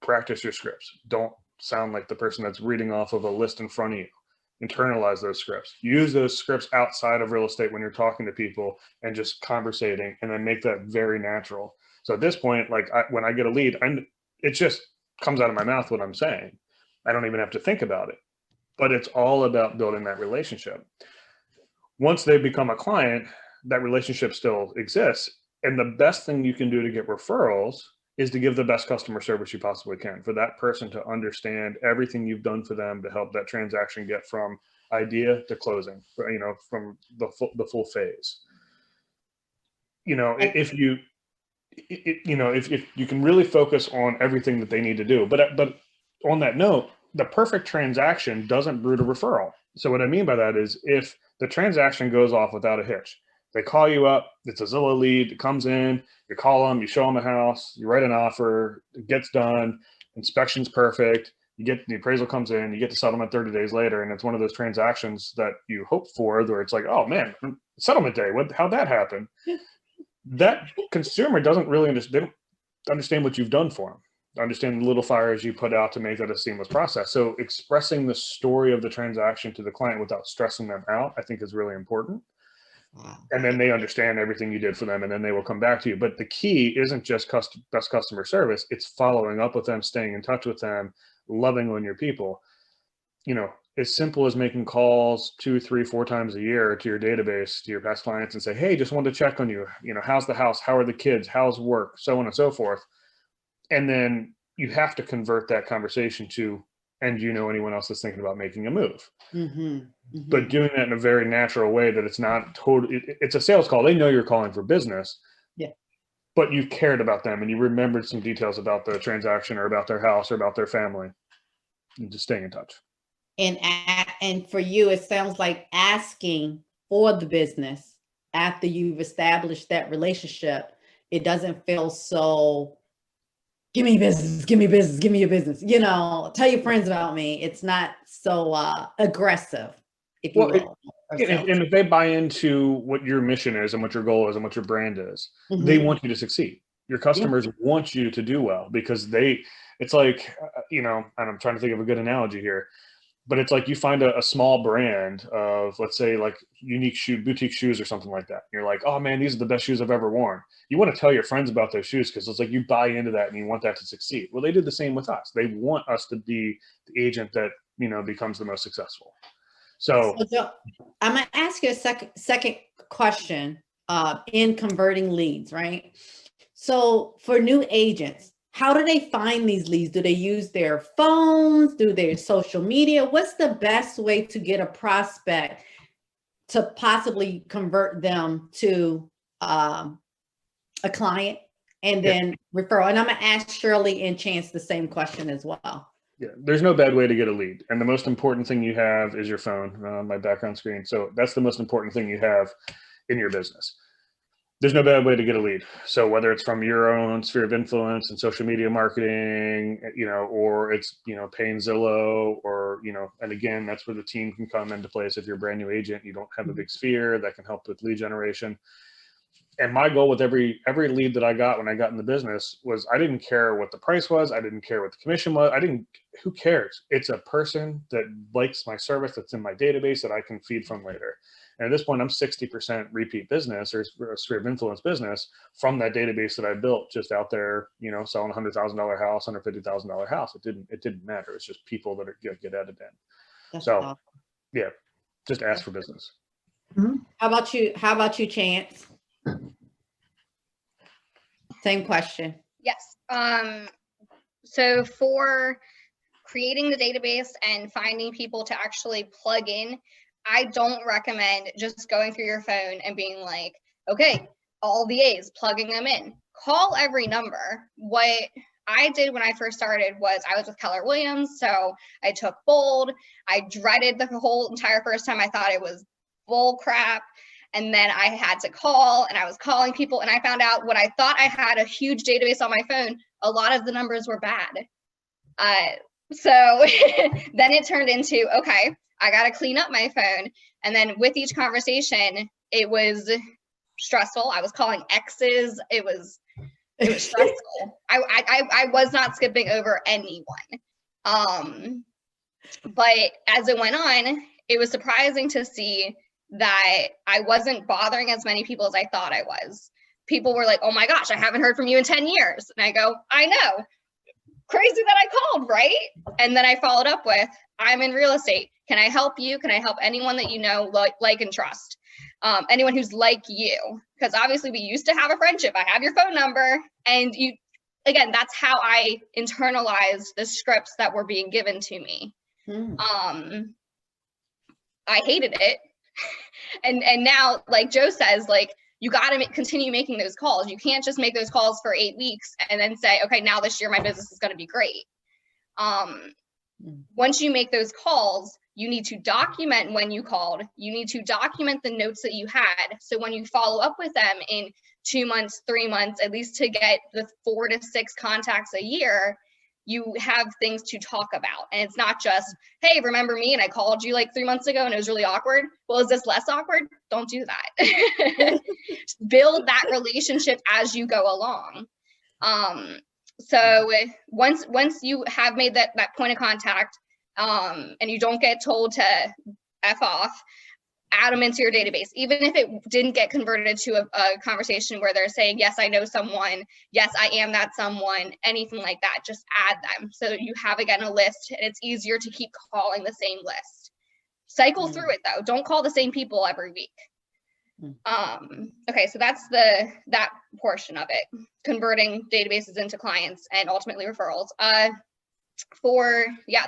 practice your scripts. Don't sound like the person that's reading off of a list in front of you. Internalize those scripts. Use those scripts outside of real estate when you're talking to people and just conversating, and then make that very natural. So at this point, like when I get a lead, it just comes out of my mouth what I'm saying. I don't even have to think about it, but it's all about building that relationship. Once they become a client, that relationship still exists. And the best thing you can do to get referrals is to give the best customer service you possibly can, for that person to understand everything you've done for them to help that transaction get from idea to closing, you know, from the full phase. You know, if you can really focus on everything that they need to do. But on that note, the perfect transaction doesn't breed a referral. So what I mean by that is, if the transaction goes off without a hitch, They call you up. It's a Zillow lead. It comes in. You call them. You show them a house. You write an offer. It gets done. Inspection's perfect. You get the appraisal comes in. You get the settlement 30 days later, and it's one of those transactions that you hope for, where it's like, oh man, settlement day. How'd that happen? That consumer doesn't really understand what you've done for them. Understand the little fires you put out to make that a seamless process. So expressing the story of the transaction to the client without stressing them out, I think is really important. And then they understand everything you did for them, and then they will come back to you. But the key isn't just best customer service. It's following up with them, staying in touch with them, loving on your people. As simple as making calls 2, 3, 4 times a year to your database, to your past clients, and say, hey, just wanted to check on you. How's the house? How are the kids? How's work? So on and so forth. And then you have to convert that conversation to, and anyone else that's thinking about making a move. But doing that in a very natural way, that it's not it's a sales call. They know you're calling for business. Yeah. But you've cared about them and you remembered some details about the transaction or about their house or about their family, and just staying in touch. And for you, it sounds like asking for the business after you've established that relationship. It doesn't feel so, give me business, give me business, give me your business. Tell your friends about me. It's not so aggressive, if you will. And if they buy into what your mission is and what your goal is and what your brand is, they want you to succeed. Your customers want you to do well, because it's like, and I'm trying to think of a good analogy here, but it's like you find a small brand of, let's say, like unique boutique shoes or something like that. And you're like, oh man, these are the best shoes I've ever worn. You want to tell your friends about those shoes because it's like you buy into that and you want that to succeed. Well, they do the same with us. They want us to be the agent that, becomes the most successful. So Joe, I'm going to ask you a second question in converting leads, right? So for new agents, how do they find these leads? Do they use their phones? Do their social media? What's the best way to get a prospect to possibly convert them to a client and then referral? And I'm going to ask Shirley and Chance the same question as well. Yeah, there's no bad way to get a lead. And the most important thing you have is your phone on my background screen. So that's the most important thing you have in your business. There's no bad way to get a lead. So whether it's from your own sphere of influence and social media marketing, or it's, paying Zillow, or, and again, that's where the team can come into place. If you're a brand new agent, you don't have a big sphere that can help with lead generation. And my goal with every lead that I got when I got in the business was, I didn't care what the price was. I didn't care what the commission was. Who cares? It's a person that likes my service, that's in my database, that I can feed from later. And at this point, I'm 60% repeat business, or sphere of influence business, from that database that I built just out there, selling $100,000 house, $150,000 house. It didn't matter. It's just people that get added in. That's awesome. Yeah, just ask for business. How about you, Chance? Same question. Yes. So for creating the database and finding people to actually plug in, I don't recommend just going through your phone and being like, okay, all the A's, plugging them in. Call every number. What I did when I first started was, I was with Keller Williams, so I took bold. I dreaded the whole entire first time. I thought it was bull crap. And then I had to call, and I was calling people, and I found out what I thought I had a huge database on my phone, a lot of the numbers were bad. So then it turned into, okay, I got to clean up my phone. And then with each conversation, it was stressful. I was calling exes. It was stressful. I was not skipping over anyone. But as it went on, it was surprising to see that I wasn't bothering as many people as I thought I was. People were like, oh my gosh, I haven't heard from you in 10 years. And I go, I know. Crazy that I called, right? And then I followed up with, I'm in real estate. Can I help you? Can I help anyone that you know, like and trust? Anyone who's like you? Because obviously we used to have a friendship. I have your phone number. And again, that's how I internalized the scripts that were being given to me. I hated it. And now, like Joe says, like, you got to continue making those calls. You can't just make those calls for 8 weeks and then say, okay, now this year my business is going to be great. Once you make those calls, You need to document when you called. You need to document the notes that you had. So when you follow up with them in 2 months, 3 months, at least to get the 4 to 6 contacts a year, you have things to talk about. And it's not just, hey, remember me? And I called you like 3 months ago and it was really awkward. Well, is this less awkward? Don't do that. Build that relationship as you go along. So once you have made that point of contact, and you don't get told to F off, add them into your database. Even if it didn't get converted to a conversation where they're saying, yes, I know someone, yes, I am that someone, anything like that, just add them. So you have, again, a list, and it's easier to keep calling the same list. Cycle through it though. Don't call the same people every week. Okay, so that's that portion of it, converting databases into clients and ultimately referrals.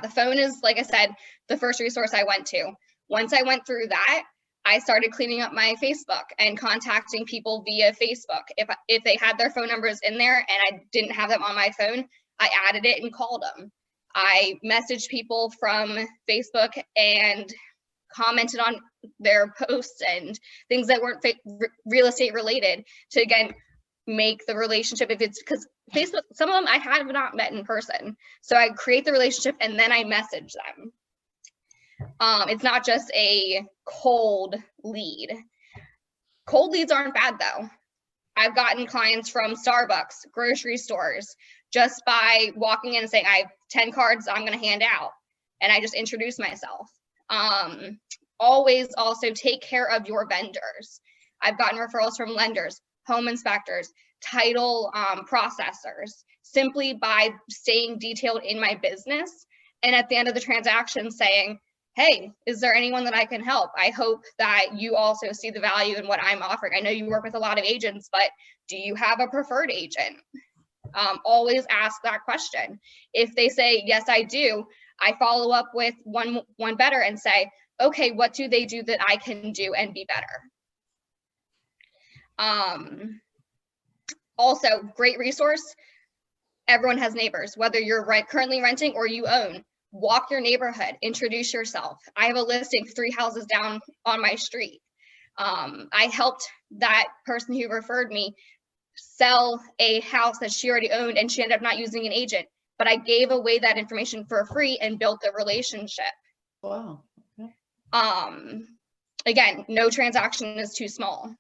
The phone is, like I said, the first resource I went to. Once I went through that, I started cleaning up my Facebook and contacting people via Facebook. If they had their phone numbers in there and I didn't have them on my phone, I added it and called them. I messaged people from Facebook and commented on their posts and things that weren't real estate related to, again, make the relationship. If it's because Facebook, some of them I have not met in person. So I create the relationship and then I message them. It's not just a cold lead. Cold leads aren't bad though. I've gotten clients from Starbucks, grocery stores, just by walking in and saying, I have 10 cards I'm going to hand out. And I just introduce myself. Always also take care of your vendors. I've gotten referrals from lenders, home inspectors, title processors, simply by staying detailed in my business. And at the end of the transaction saying, hey, is there anyone that I can help? I hope that you also see the value in what I'm offering. I know you work with a lot of agents, but do you have a preferred agent? Always ask that question. If they say, yes, I do, I follow up with one better and say, okay, what do they do that I can do and be better? Also, great resource. Everyone has neighbors, whether you're currently renting or you own. Walk your neighborhood, introduce yourself. I have a listing 3 houses down on my street. I helped that person who referred me sell a house that she already owned and she ended up not using an agent, but I gave away that information for free and built a relationship. Wow. Okay. Again, no transaction is too small.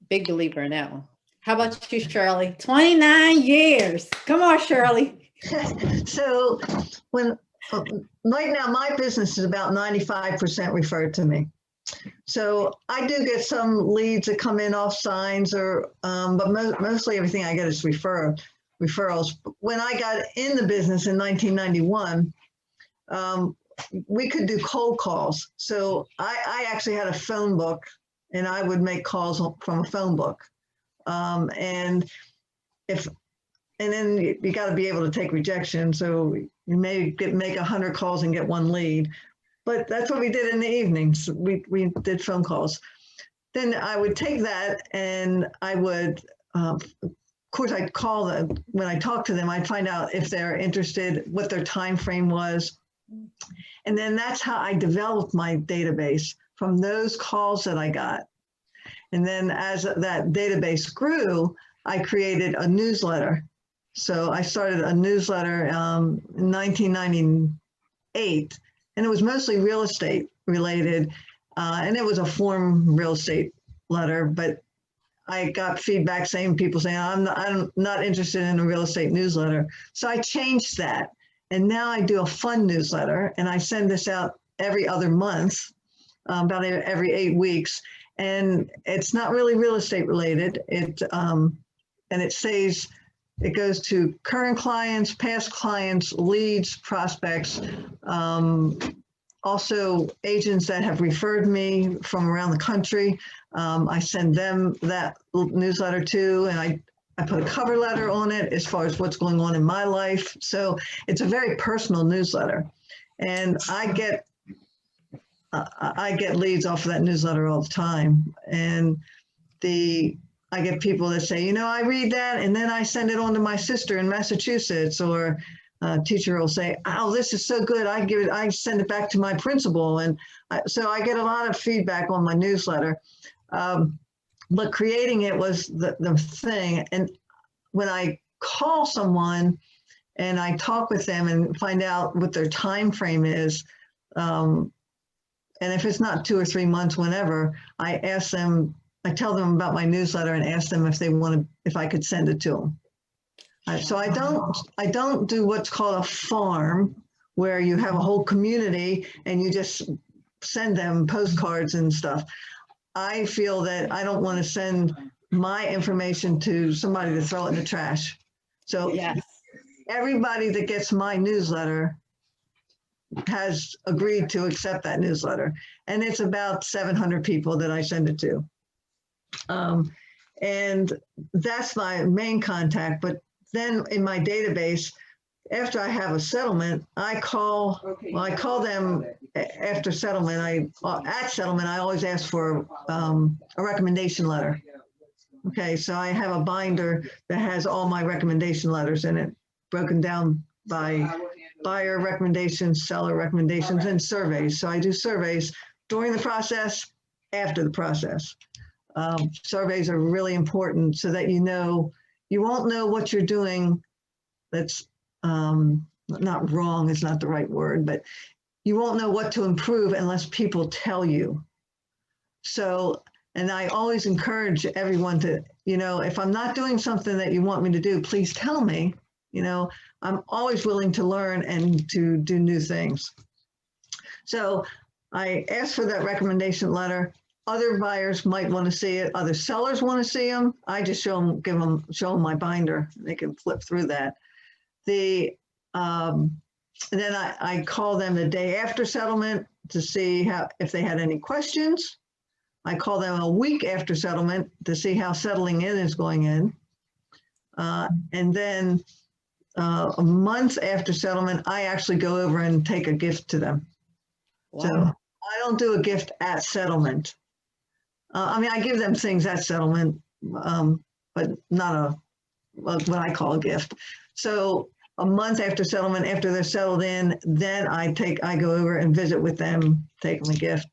Big believer in that one. How about you, Shirley? 29 years. Come on, Shirley. So right now my business is about 95% referred to me. So I do get some leads that come in off signs but mostly everything I get is referrals. When I got in the business in 1991, we could do cold calls. So I actually had a phone book and I would make calls from a phone book. And then you got to be able to take rejection. So you may make 100 calls and get 1 lead, but that's what we did in the evenings. We did phone calls. Then I would take that and I would, of course, I'd call them. When I talk to them, I'd find out if they're interested, what their time frame was. And then that's how I developed my database, from those calls that I got. And then as that database grew, I created a newsletter. So I started a newsletter in 1998, and it was mostly real estate related. And it was a form real estate letter, but I got feedback people saying, I'm not interested in a real estate newsletter. So I changed that. And now I do a fun newsletter, and I send this out every other month, about every 8 weeks. And it's not really real estate related. And it says, it goes to current clients, past clients, leads, prospects, also agents that have referred me from around the country. I send them that newsletter too, and I put a cover letter on it as far as what's going on in my life. So it's a very personal newsletter, and I get leads off of that newsletter all the time. And I get people that say, I read that and then I send it on to my sister in Massachusetts, or teacher will say, "Oh, this is so good. I send it back to my principal." And so I get a lot of feedback on my newsletter. But creating it was the thing. And when I call someone and I talk with them and find out what their time frame is, and if it's not 2 or 3 months, whenever, I tell them about my newsletter and ask them if I could send it to them. So I don't do what's called a farm, where you have a whole community and you just send them postcards and stuff. I feel that I don't want to send my information to somebody to throw it in the trash. So Yes. everybody that gets my newsletter has agreed to accept that newsletter. And it's about 700 people that I send it to. And that's my main contact. But then in my database, after I have a settlement, I call them after settlement. At settlement, I always ask for a recommendation letter. Okay, so I have a binder that has all my recommendation letters in it, broken down by buyer recommendations, seller recommendations, and surveys. So I do surveys during the process, after the process. Surveys are really important so that you won't know what you're doing that's not wrong is not the right word, but you won't know what to improve unless people tell you. So, and I always encourage everyone to, if I'm not doing something that you want me to do, please tell me. I'm always willing to learn and to do new things. So I asked for that recommendation letter. Other buyers might want to see it. Other sellers want to see them. I just show them my binder. They can flip through that. And then I call them the day after settlement to see if they had any questions. I call them a week after settlement to see how settling in is going in. And then a month after settlement, I actually go over and take a gift to them. Wow. So I don't do a gift at settlement. I give them things at settlement, but not what I call a gift. So a month after settlement, after they're settled in, then I go over and visit with them, take them a gift.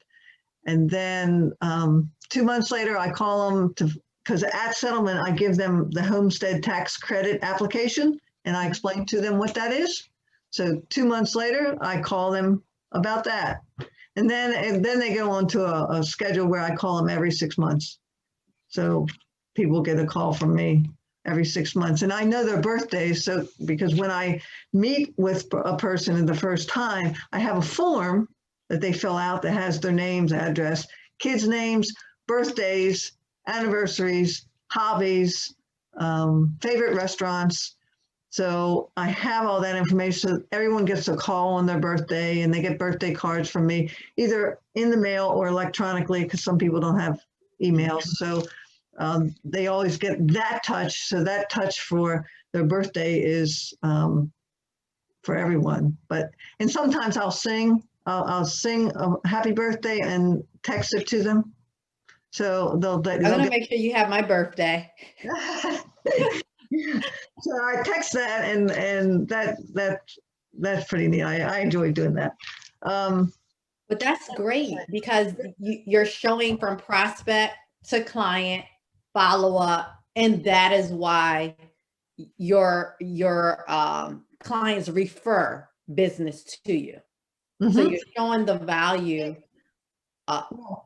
And then 2 months later, I call them because at settlement, I give them the homestead tax credit application and I explain to them what that is. So 2 months later, I call them about that. And then they go on to a schedule where I call them every 6 months. So people get a call from me every 6 months. And I know their birthdays. So because when I meet with a person the first time, I have a form that they fill out that has their names, address, kids' names, birthdays, anniversaries, hobbies, favorite restaurants. So I have all that information. So everyone gets a call on their birthday and they get birthday cards from me, either in the mail or electronically, because some people don't have emails. So they always get that touch. So that touch for their birthday is for everyone. And sometimes I'll sing a happy birthday and text it to them. So I'm gonna make sure you have my birthday. So I text that, and that's pretty neat. I enjoy doing that. But that's great because you're showing from prospect to client, follow up, and that is why your clients refer business to you. Mm-hmm. So you're showing the value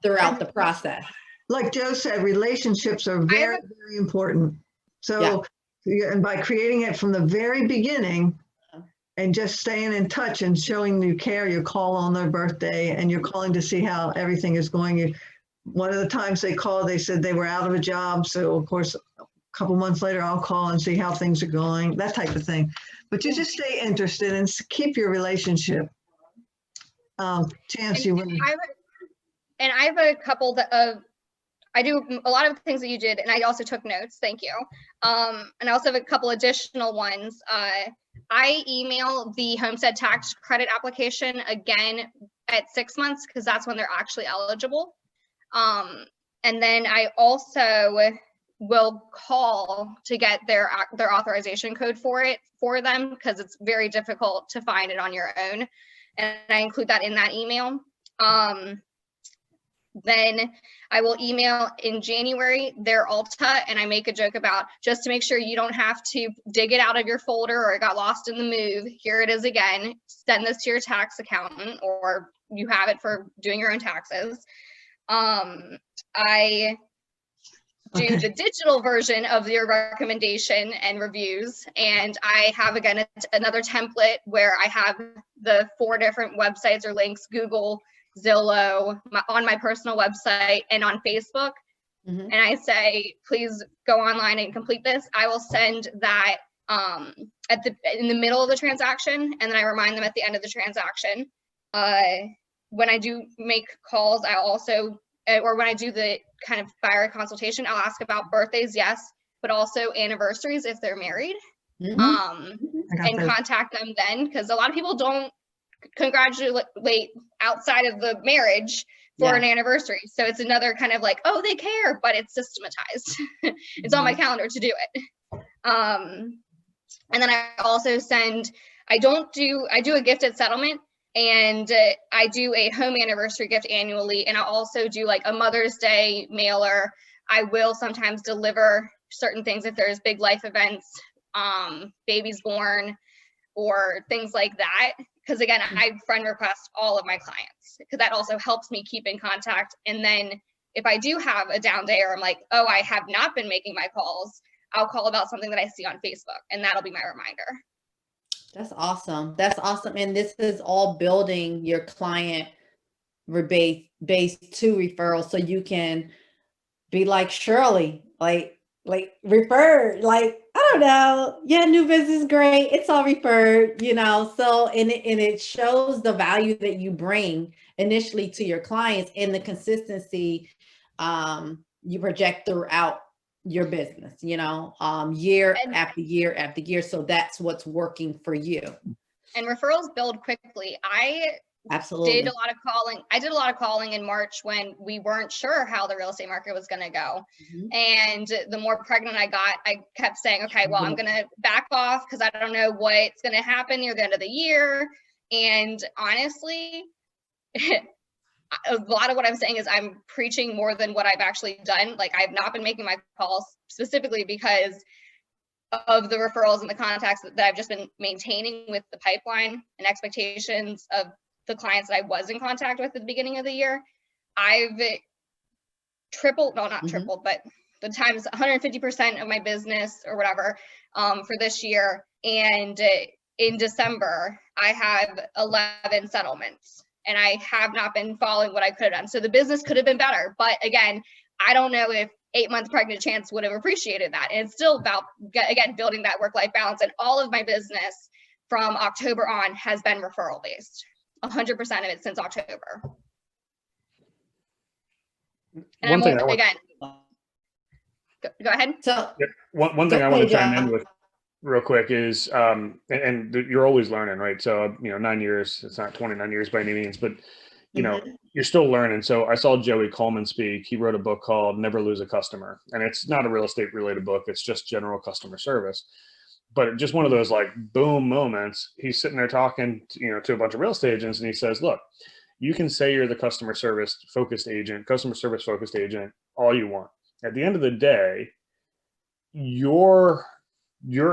throughout the process. Like Joe said, relationships are very, very important. So, and by creating it from the very beginning and just staying in touch and showing you care, you call on their birthday and you're calling to see how everything is going. One of the times they called, they said they were out of a job. So of course, a couple months later, I'll call and see how things are going, that type of thing. But you just stay interested and keep your relationship. Chance, you wouldn't. And I have a couple I do a lot of the things that you did, and I also took notes. Thank you. And I also have a couple additional ones. I email the homestead tax credit application again at 6 months because that's when they're actually eligible. And then I also will call to get their authorization code for them, because it's very difficult to find it on your own. And I include that in that email. Then I will email in January their ALTA, and I make a joke about, just to make sure you don't have to dig it out of your folder or it got lost in the move, here it is again, send this to your tax accountant, or you have it for doing your own taxes. I do the digital version of your recommendation and reviews, and I have, again, another template where I have the 4 different websites or links: Google, Zillow, on my personal website, and on Facebook. And I say, please go online and complete this. I will send that in the middle of the transaction, and then I remind them at the end of the transaction. When I do make calls, I also, or when I do the kind of buyer consultation, I'll ask about birthdays, yes, but also anniversaries if they're married, and contact them then, because a lot of people don't congratulate outside of the marriage for an anniversary. So it's another kind of like, oh, they care, but it's systematized. It's on my calendar to do it. And then I also send, I do a gift at settlement, and I do a home anniversary gift annually. And I also do like a Mother's Day mailer. I will sometimes deliver certain things if there's big life events, babies born, or things like that. Because again, I friend request all of my clients, because that also helps me keep in contact. And then if I do have a down day, or I'm like, oh, I have not been making my calls, I'll call about something that I see on Facebook, and that'll be my reminder. That's awesome. That's awesome. And this is all building your client base to referrals, so you can be like Shirley, like referred, like, I don't know, yeah, new business, great, it's all referred, you know. So and it shows the value that you bring initially to your clients, and the consistency you project throughout your business, you know, year after year after year. So that's what's working for you. And referrals build quickly. Absolutely. I did a lot of calling in March when we weren't sure how the real estate market was going to go. And the more pregnant I got, I kept saying, okay, well, I'm going to back off, because I don't know what's going to happen near the end of the year. And honestly, a lot of what I'm saying is I'm preaching more than what I've actually done. Like, I've not been making my calls specifically because of the referrals and the contacts that I've just been maintaining with the pipeline and expectations of the clients that I was in contact with at the beginning of the year. I've tripled, no, not tripled, but the times 150% of my business or whatever for this year. And in December, I have 11 settlements, and I have not been following what I could have done. So the business could have been better, but again, I don't know if 8-month pregnant Chance would have appreciated that. And it's still about, again, building that work-life balance. And all of my business from October on has been referral based. 100% of it since October. And go ahead. So one thing I want to chime in with real quick is, and you're always learning, right? So, 9 years, it's not 29 years by any means, but you're still learning. So I saw Joey Coleman speak. He wrote a book called Never Lose a Customer. And it's not a real estate related book. It's just general customer service. But just one of those like boom moments. He's sitting there talking, to a bunch of real estate agents, and he says, look, you can say you're the customer service focused agent all you want. At the end of the day, your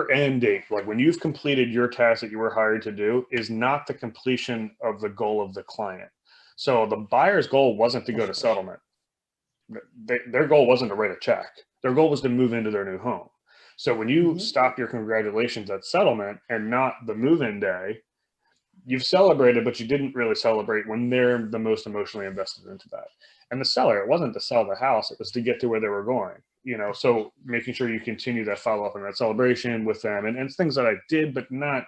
end date, like when you've completed your task that you were hired to do, is not the completion of the goal of the client. So the buyer's goal wasn't to go to settlement. Their goal wasn't to write a check. Their goal was to move into their new home. So when you stop your congratulations at settlement and not the move-in day, you've celebrated, but you didn't really celebrate when they're the most emotionally invested into that. And the seller, it wasn't to sell the house, it was to get to where they were going, so making sure you continue that follow-up and that celebration with them. And it's things that I did, but not,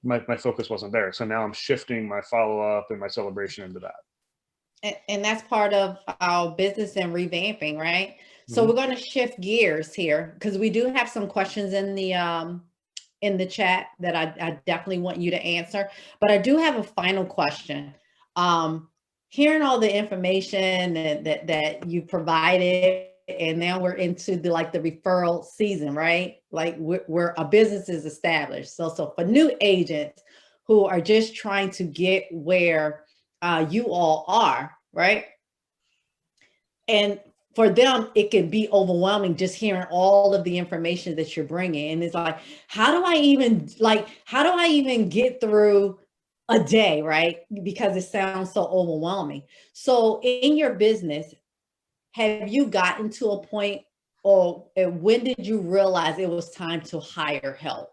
my focus wasn't there. So now I'm shifting my follow-up and my celebration into that. And that's part of our business and revamping, right? So we're going to shift gears here, because we do have some questions in the chat that I definitely want you to answer. But I do have a final question. Hearing all the information that you provided, and now we're into the referral season, right? Like where a business is established. So for new agents who are just trying to get where you all are, right? And for them, it can be overwhelming just hearing all of the information that you're bringing. And it's like, how do I even get through a day, right? Because it sounds so overwhelming. So in your business, have you gotten to a point, or when did you realize it was time to hire help?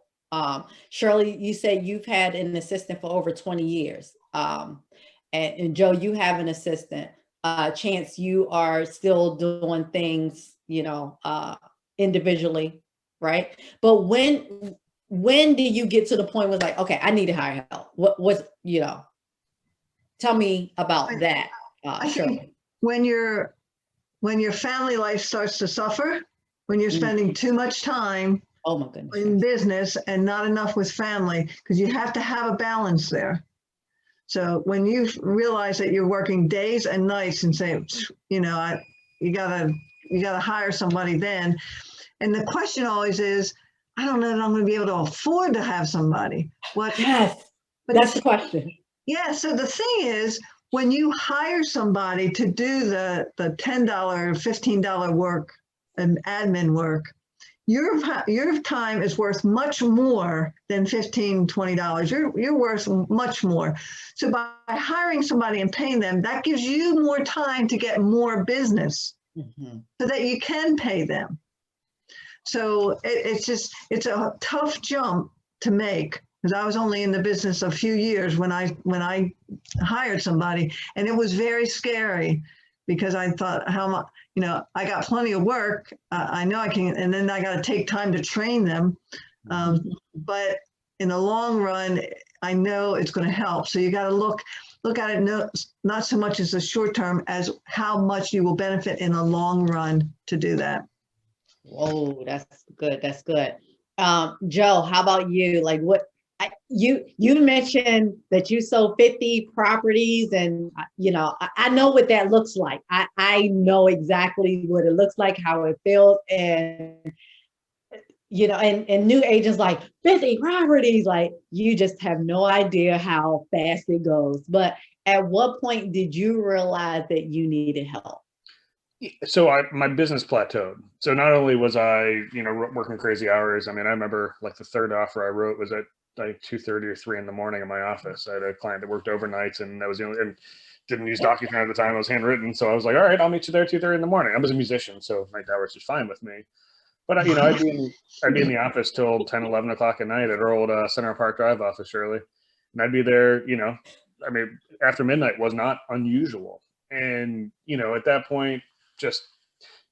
Shirley, you said you've had an assistant for over 20 years. And Joe, you have an assistant. Chance, you are still doing things, individually, right? But when do you get to the point where it's like, okay, I need to hire help? What's, tell me about that, Shirley. When your family life starts to suffer, when you're spending too much time Oh my goodness. in business and not enough with family, because you have to have a balance there. So when you realize that you're working days and nights and say, you gotta hire somebody then. And the question always is, I don't know that I'm going to be able to afford to have somebody. Yes, that's the question. Yeah. So the thing is, when you hire somebody to do the $10, $15 work and admin work, your time is worth much more than $15, $20. You're worth much more. So by hiring somebody and paying them, that gives you more time to get more business so that you can pay them. So it's a tough jump to make, because I was only in the business a few years when I hired somebody, and it was very scary because I thought, how much, I got plenty of work. I know I can, and then I got to take time to train them. But in the long run, I know it's going to help. So you got to look at it not so much as the short term as how much you will benefit in the long run to do that. Whoa, that's good. That's good. Joe, how about you? Like you mentioned that you sold 50 properties, and I know what that looks like. I know exactly what it looks like, how it feels, and and new agents like 50 properties, like you just have no idea how fast it goes. But at what point did you realize that you needed help? So my business plateaued. So not only was I, working crazy hours. I mean, I remember like the third offer I wrote was at like 2:30 or 3 in the morning in my office. I had a client that worked overnights, and I was and didn't use DocuSign at the time. It was handwritten. So I was like, all right, I'll meet you there 2:30 in the morning. I was a musician, so night hours was fine with me. But I'd be in the office till 10, 11 o'clock at night at our old Center Park Drive office, Shirley. And I'd be there, I mean, after midnight was not unusual. And, at that point, just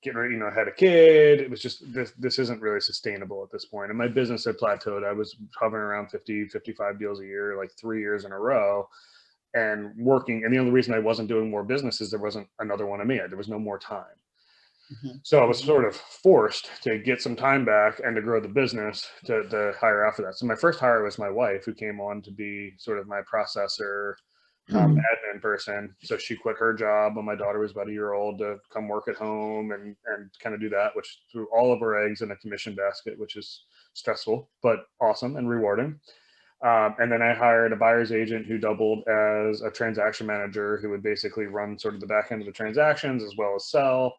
getting ready, had a kid. It was just, this isn't really sustainable at this point. And my business had plateaued. I was hovering around 50, 55 deals a year, like 3 years in a row, and working. And the only reason I wasn't doing more business is there wasn't another one of me. There was no more time. So I was sort of forced to get some time back and to grow the business to hire after that. So my first hire was my wife, who came on to be sort of my processor, admin person. So she quit her job when my daughter was about a year old to come work at home and kind of do that, which threw all of her eggs in a commission basket, which is stressful, but awesome and rewarding. And then I hired a buyer's agent who doubled as a transaction manager, who would basically run sort of the back end of the transactions as well as sell.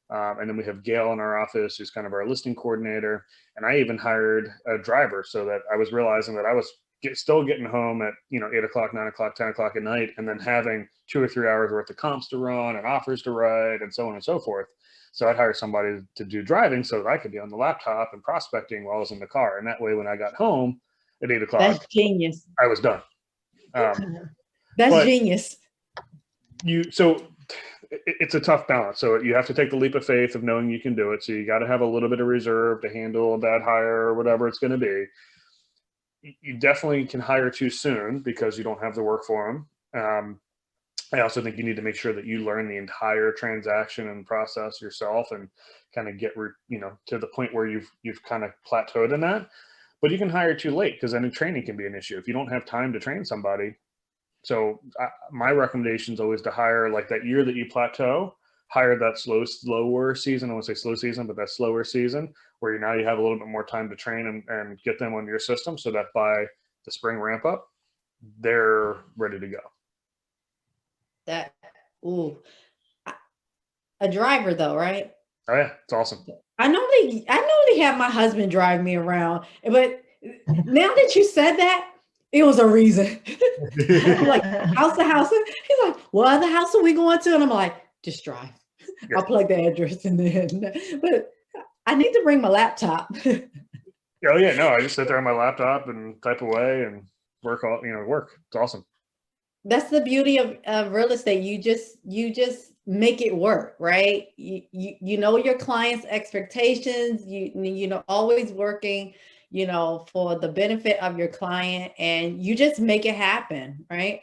And then we have Gail in our office, who's kind of our listing coordinator. And I even hired a driver, so that I was realizing that I was still getting home at 8 o'clock, 9 o'clock, 10 o'clock at night, and then having 2 or 3 hours worth of comps to run and offers to write and so on and so forth. So I'd hire somebody to do driving so that I could be on the laptop and prospecting while I was in the car. And that way, when I got home at 8 o'clock, that's genius. I was done. That's genius. It's a tough balance. So you have to take the leap of faith of knowing you can do it. So you got to have a little bit of reserve to handle a bad hire or whatever it's going to be. You definitely can hire too soon because you don't have the work for them. I also think you need to make sure that you learn the entire transaction and process yourself and kind of get, to the point where you've kind of plateaued in that. But you can hire too late, because then training can be an issue if you don't have time to train somebody. So my recommendation is always to hire, like that year that you plateau, hired that slower season. I won't say slow season, but that slower season where now you have a little bit more time to train and get them on your system so that by the spring ramp up, they're ready to go. That, ooh, a driver though, right? Oh yeah, it's awesome. I normally have my husband drive me around, but now that you said that, it was a reason. I'm like, house to house. He's like, what other house are we going to? And I'm like, just drive. Yeah. I'll plug the address in there. But I need to bring my laptop. Oh yeah, no, I just sit there on my laptop and type away and work work. It's awesome. That's the beauty of real estate. You just make it work, right? You know your clients' expectations, you know, always working, you know, for the benefit of your client, and you just make it happen, right?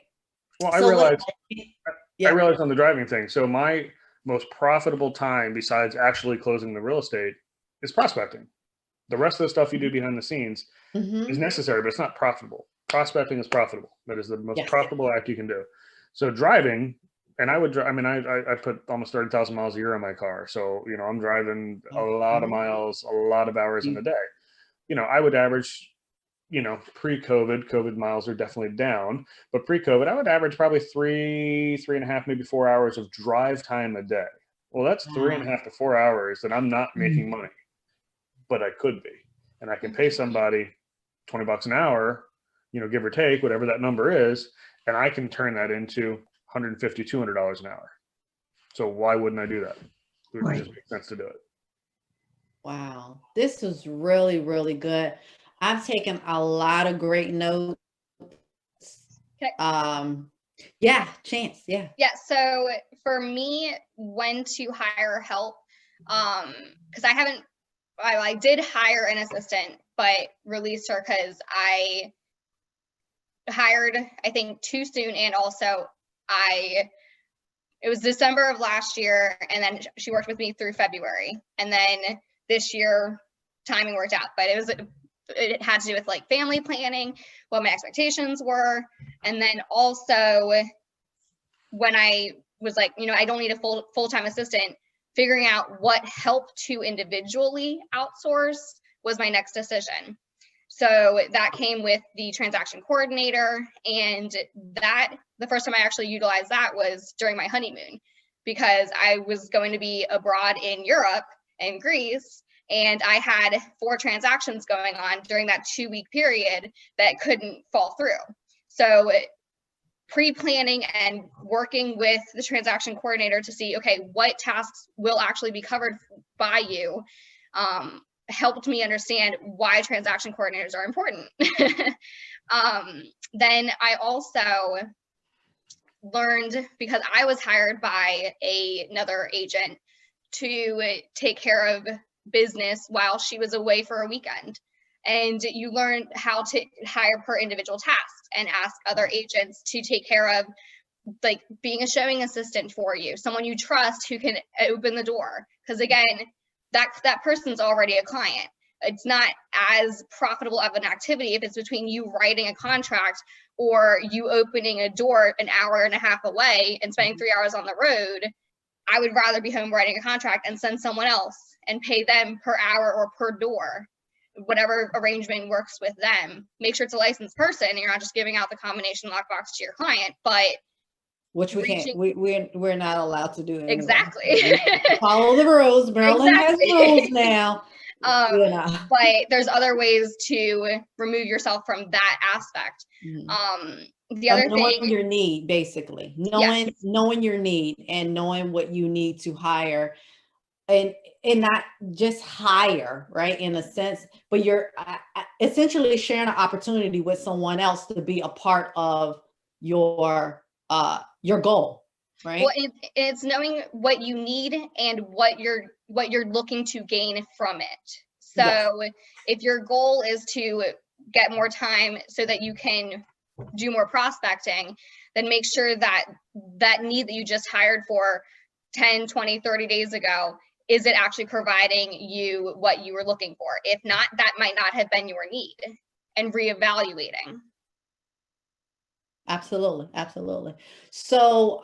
Well, So I realized on the driving thing. So my most profitable time besides actually closing the real estate is prospecting. The rest of the stuff you do behind the scenes is necessary, but it's not profitable. Prospecting is profitable. That is the most profitable act you can do. So driving, and I would drive, I mean, I put almost 30,000 miles a year on my car. So, you know, I'm driving a lot of miles, a lot of hours in a day. You know, I would average, you know, COVID miles are definitely down, but pre-COVID, I would average probably 3.5, maybe 4 hours of drive time a day. Well, that's 3.5 to 4 hours that I'm not making money, but I could be. And I can pay somebody $20 an hour, you know, give or take, whatever that number is, and I can turn that into $150, $200 an hour. So why wouldn't I do that? It would just make sense to do it. Wow, this was really, really good. I've taken a lot of great notes. Yeah, Chance, yeah. Yeah, so for me, when to hire help, because I did hire an assistant, but released her because I hired, I think, too soon, and also it was December of last year, and then she worked with me through February, and then this year timing worked out, but it had to do with like family planning, what my expectations were, and then also when I was like, you know, I don't need a full-time assistant, figuring out what help to individually outsource was my next decision. So that came with the transaction coordinator, and that the first time I actually utilized that was during my honeymoon, because I was going to be abroad in Europe and Greece, and I had 4 transactions going on during that 2-week period that couldn't fall through. So pre-planning and working with the transaction coordinator to see, okay, what tasks will actually be covered by you, helped me understand why transaction coordinators are important. Then I also learned, because I was hired by another agent to take care of business while she was away for a weekend. And you learn how to hire per individual task and ask other agents to take care of, like, being a showing assistant for you, someone you trust who can open the door. Because again, that person's already a client. It's not as profitable of an activity if it's between you writing a contract or you opening a door an hour and a half away and spending 3 hours on the road. I would rather be home writing a contract and send someone else and pay them per hour or per door, whatever arrangement works with them. Make sure it's a licensed person and you're not just giving out the combination lockbox to your client, but which we can't, we're not allowed to do anyway. Exactly. Follow the rules. Maryland has rules now. But there's other ways to remove yourself from that aspect. The other knowing thing, your need, basically knowing your need and knowing what you need to hire, and not just hire, right, in a sense, but you're essentially sharing an opportunity with someone else to be a part of your goal, right? well, it's knowing what you need and what you're looking to gain from it. So if your goal is to get more time so that you can do more prospecting, then make sure that that need that you just hired for 10, 20, 30 days ago, is it actually providing you what you were looking for? If not, that might not have been your need, and reevaluating. Absolutely. So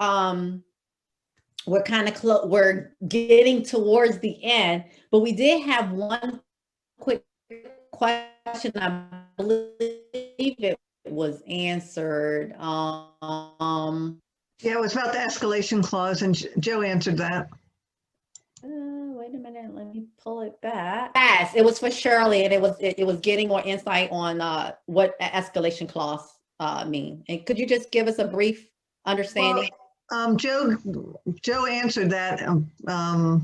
we're kind of we're getting towards the end, but we did have one quick question. I believe it was answered. Yeah, it was about the escalation clause, and Joe answered that. Wait a minute, let me pull it back. Yes, it was for Shirley, and it was getting more insight on what escalation clause mean. And could you just give us a brief understanding? Well, Joe answered that.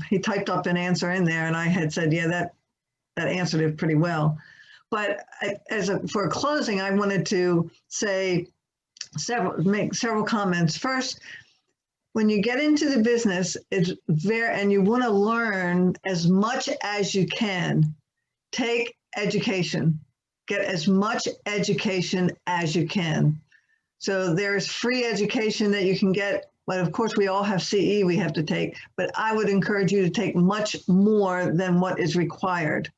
He typed up an answer in there, and I had said, yeah, that answered it pretty well. But for closing, I wanted to say make several comments. First, when you get into the business, and you want to learn as much as you can, take education, get as much education as you can. So there's free education that you can get, but of course we all have CE we have to take, but I would encourage you to take much more than what is required.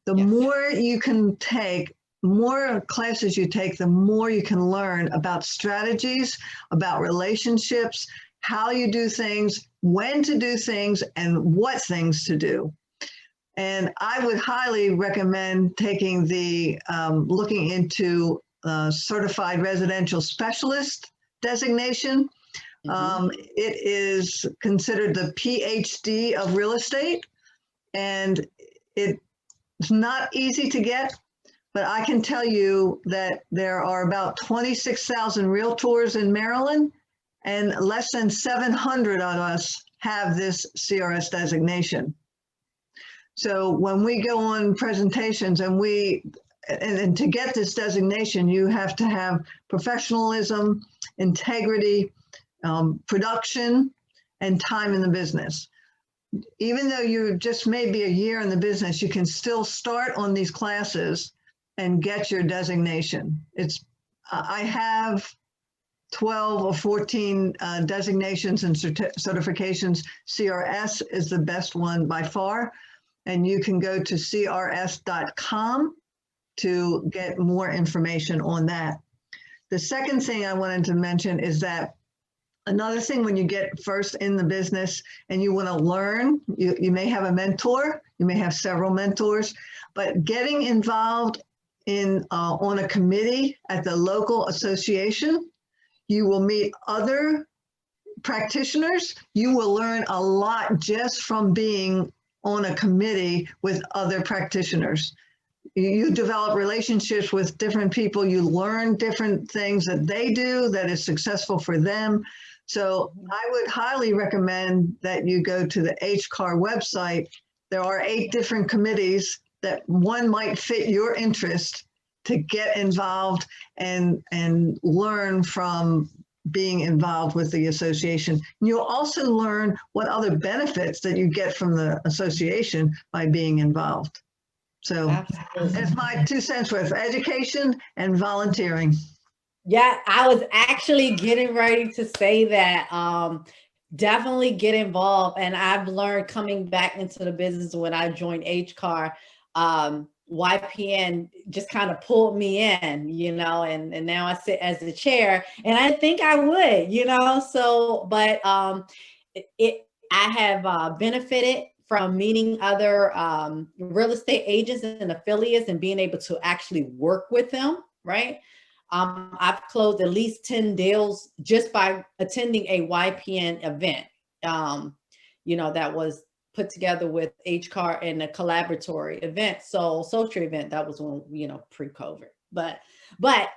The more you can take, more classes you take, the more you can learn about strategies, about relationships, how you do things, when to do things, and what things to do. And I would highly recommend taking looking into certified residential specialist designation. It is considered the PhD of real estate, and it's not easy to get, but I can tell you that there are about 26,000 realtors in Maryland, and less than 700 of us have this CRS designation. So when we go on presentations and to get this designation, you have to have professionalism, integrity, production, and time in the business. Even though you just maybe a year in the business, you can still start on these classes and get your designation. I have 12 or 14 designations and certifications. CRS is the best one by far. And you can go to crs.com to get more information on that. The second thing I wanted to mention is that another thing when you get first in the business and you want to learn, you may have a mentor, you may have several mentors, but getting involved on a committee at the local association, you will meet other practitioners. You will learn a lot just from being on a committee with other practitioners. You develop relationships with different people. You learn different things that they do that is successful for them. So I would highly recommend that you go to the HCAR website. There are 8 different committees that one might fit your interest to get involved and learn from being involved with the association. And you'll also learn what other benefits that you get from the association by being involved. So that's my 2 cents worth: education and volunteering. Yeah, I was actually getting ready to say that. Definitely get involved. And I've learned coming back into the business when I joined HCAR, YPN just kind of pulled me in, and now I sit as the chair, and I think I would, so, but I have benefited from meeting other real estate agents and affiliates and being able to actually work with them, right? I've closed at least 10 deals just by attending a YPN event, that was put together with HCAR and a collaboratory event. So social event, that was when, pre-COVID, but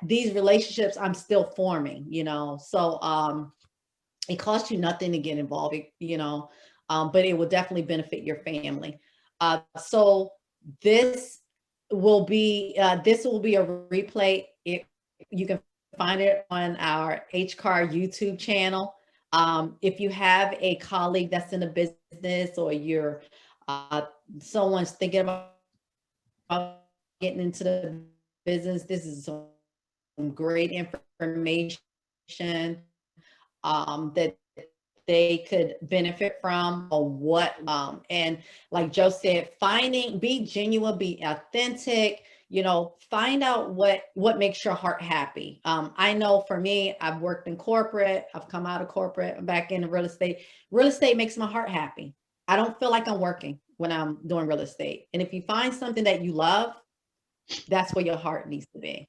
these relationships I'm still forming, so it costs you nothing to get involved, but it will definitely benefit your family. So this will be a replay. You can find it on our HCAR YouTube channel. If you have a colleague that's in a business, or you're someone's thinking about getting into the business, this is some great information that they could benefit from, or what, and like Joe said, be genuine, be authentic, you know, find out what makes your heart happy. I know for me, I've worked in corporate, I've come out of corporate, I'm back into real estate. Real estate makes my heart happy. I don't feel like I'm working when I'm doing real estate. And if you find something that you love, that's where your heart needs to be.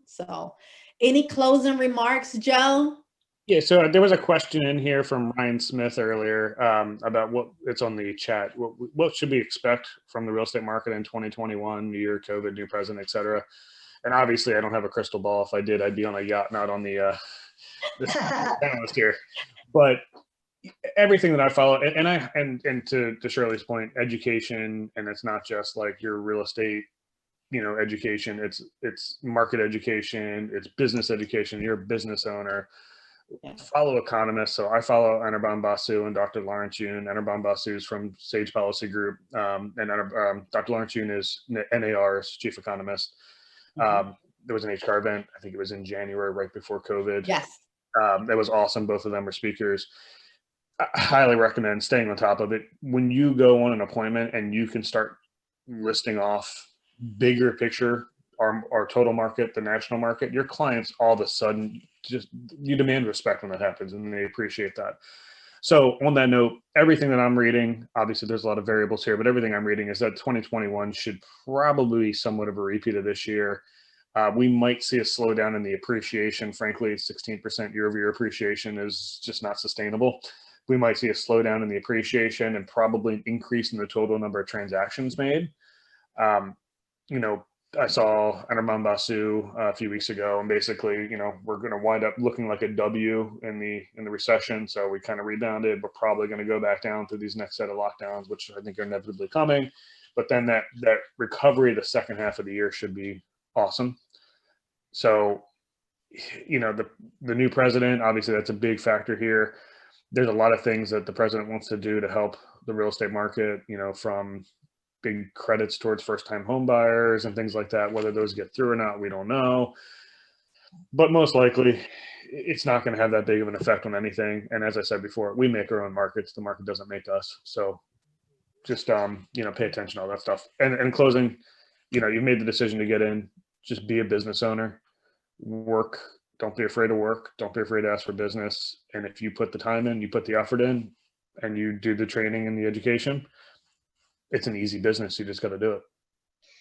So any closing remarks, Joe? Yeah, so there was a question in here from Ryan Smith earlier about what it's on the chat. What should we expect from the real estate market in 2021, new year, COVID, new president, et cetera? And obviously, I don't have a crystal ball. If I did, I'd be on a yacht, not on the panelist here. But everything that I follow, and to Shirley's point, education, and it's not just like your real estate, you know, education. It's market education. It's business education. You're a business owner. Yeah. Follow economists. So I follow Anirban Basu and Dr. Lawrence Yoon. Anirban Basu is from Sage Policy Group, and Dr. Lawrence Yoon is NAR's chief economist. Mm-hmm. There was an HCAR event, I think it was in January, right before COVID. Yes. That was awesome. Both of them were speakers. I highly recommend staying on top of it. When you go on an appointment and you can start listing off bigger picture, our total market, the national market, your clients all of a sudden you demand respect when that happens, and they appreciate that. So on that note, everything that I'm reading, obviously there's a lot of variables here, but everything I'm reading is that 2021 should probably be somewhat of a repeat of this year. We might see a slowdown in the appreciation. Frankly, 16% year-over-year appreciation is just not sustainable. We might see a slowdown in the appreciation and probably an increase in the total number of transactions made. You know, I saw Anirban Basu a few weeks ago, and basically, you know, we're going to wind up looking like a W in the recession. So we kind of rebounded. We're probably going to go back down through these next set of lockdowns, which I think are inevitably coming. But then that recovery the second half of the year should be awesome. So, you know, the new president, obviously that's a big factor here. There's a lot of things that the president wants to do to help the real estate market, you know, from big credits towards first-time home buyers and things like that. Whether those get through or not, we don't know. But most likely, it's not going to have that big of an effect on anything. And as I said before, we make our own markets. The market doesn't make us. So just, you know, pay attention to all that stuff. And in closing, you know, you've made the decision to get in. Just be a business owner. Work. Don't be afraid to work. Don't be afraid to ask for business. And if you put the time in, you put the effort in, and you do the training and the education, it's an easy business. You just got to do it.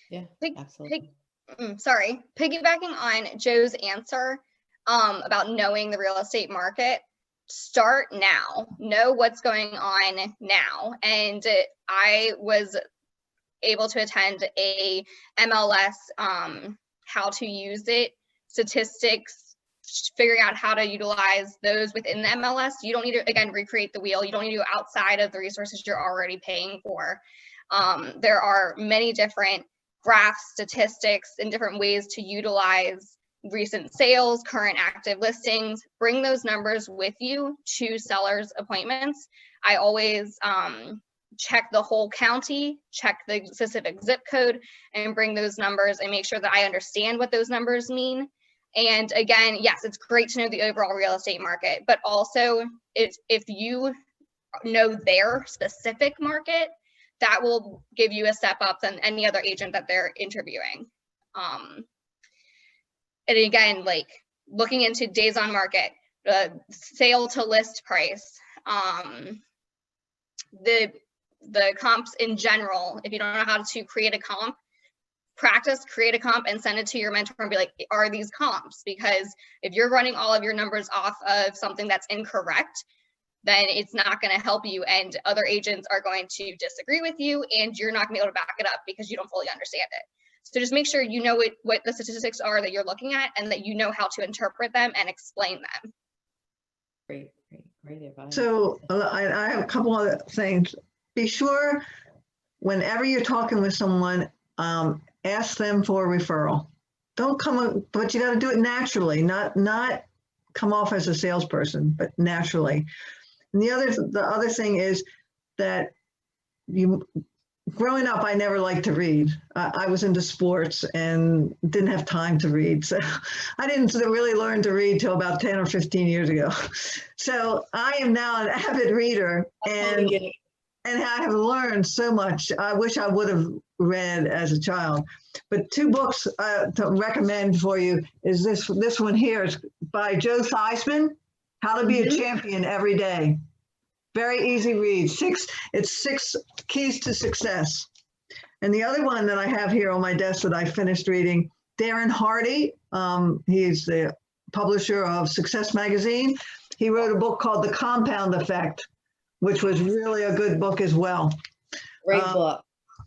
Yeah, absolutely. Piggybacking on Joe's answer about knowing the real estate market, start now. Know what's going on now. And I was able to attend a MLS, how to use it, statistics, figuring out how to utilize those within the MLS. You don't need to, again, recreate the wheel. You don't need to go outside of the resources you're already paying for. There are many different graphs, statistics, and different ways to utilize recent sales, current active listings. Bring those numbers with you to sellers' appointments. I always check the whole county, check the specific zip code, and bring those numbers and make sure that I understand what those numbers mean. And again, yes, it's great to know the overall real estate market, but also if you know their specific market, that will give you a step up than any other agent that they're interviewing. And again, like looking into days on market, sale to list price, the comps in general. If you don't know how to create a comp, practice, create a comp and send it to your mentor and be like, are these comps? Because if you're running all of your numbers off of something that's incorrect, then it's not going to help you, and other agents are going to disagree with you, and you're not going to be able to back it up because you don't fully understand it. So just make sure you know what the statistics are that you're looking at, and that you know how to interpret them and explain them. Great advice. So I have a couple other things. Be sure whenever you're talking with someone, ask them for a referral. Don't come, but you got to do it naturally, not come off as a salesperson, but naturally. And the other thing is that growing up, I never liked to read. I was into sports and didn't have time to read. So I didn't really learn to read till about 10 or 15 years ago. So I am now an avid reader. And and I have learned so much. I wish I would have read as a child. But two books to recommend for you is this one here. It's by Joe Theismann, How to Be a Champion Every Day. Very easy read. It's 6 Keys to Success. And the other one that I have here on my desk that I finished reading, Darren Hardy, he's the publisher of Success Magazine. He wrote a book called The Compound Effect, which was really a good book as well. Great book.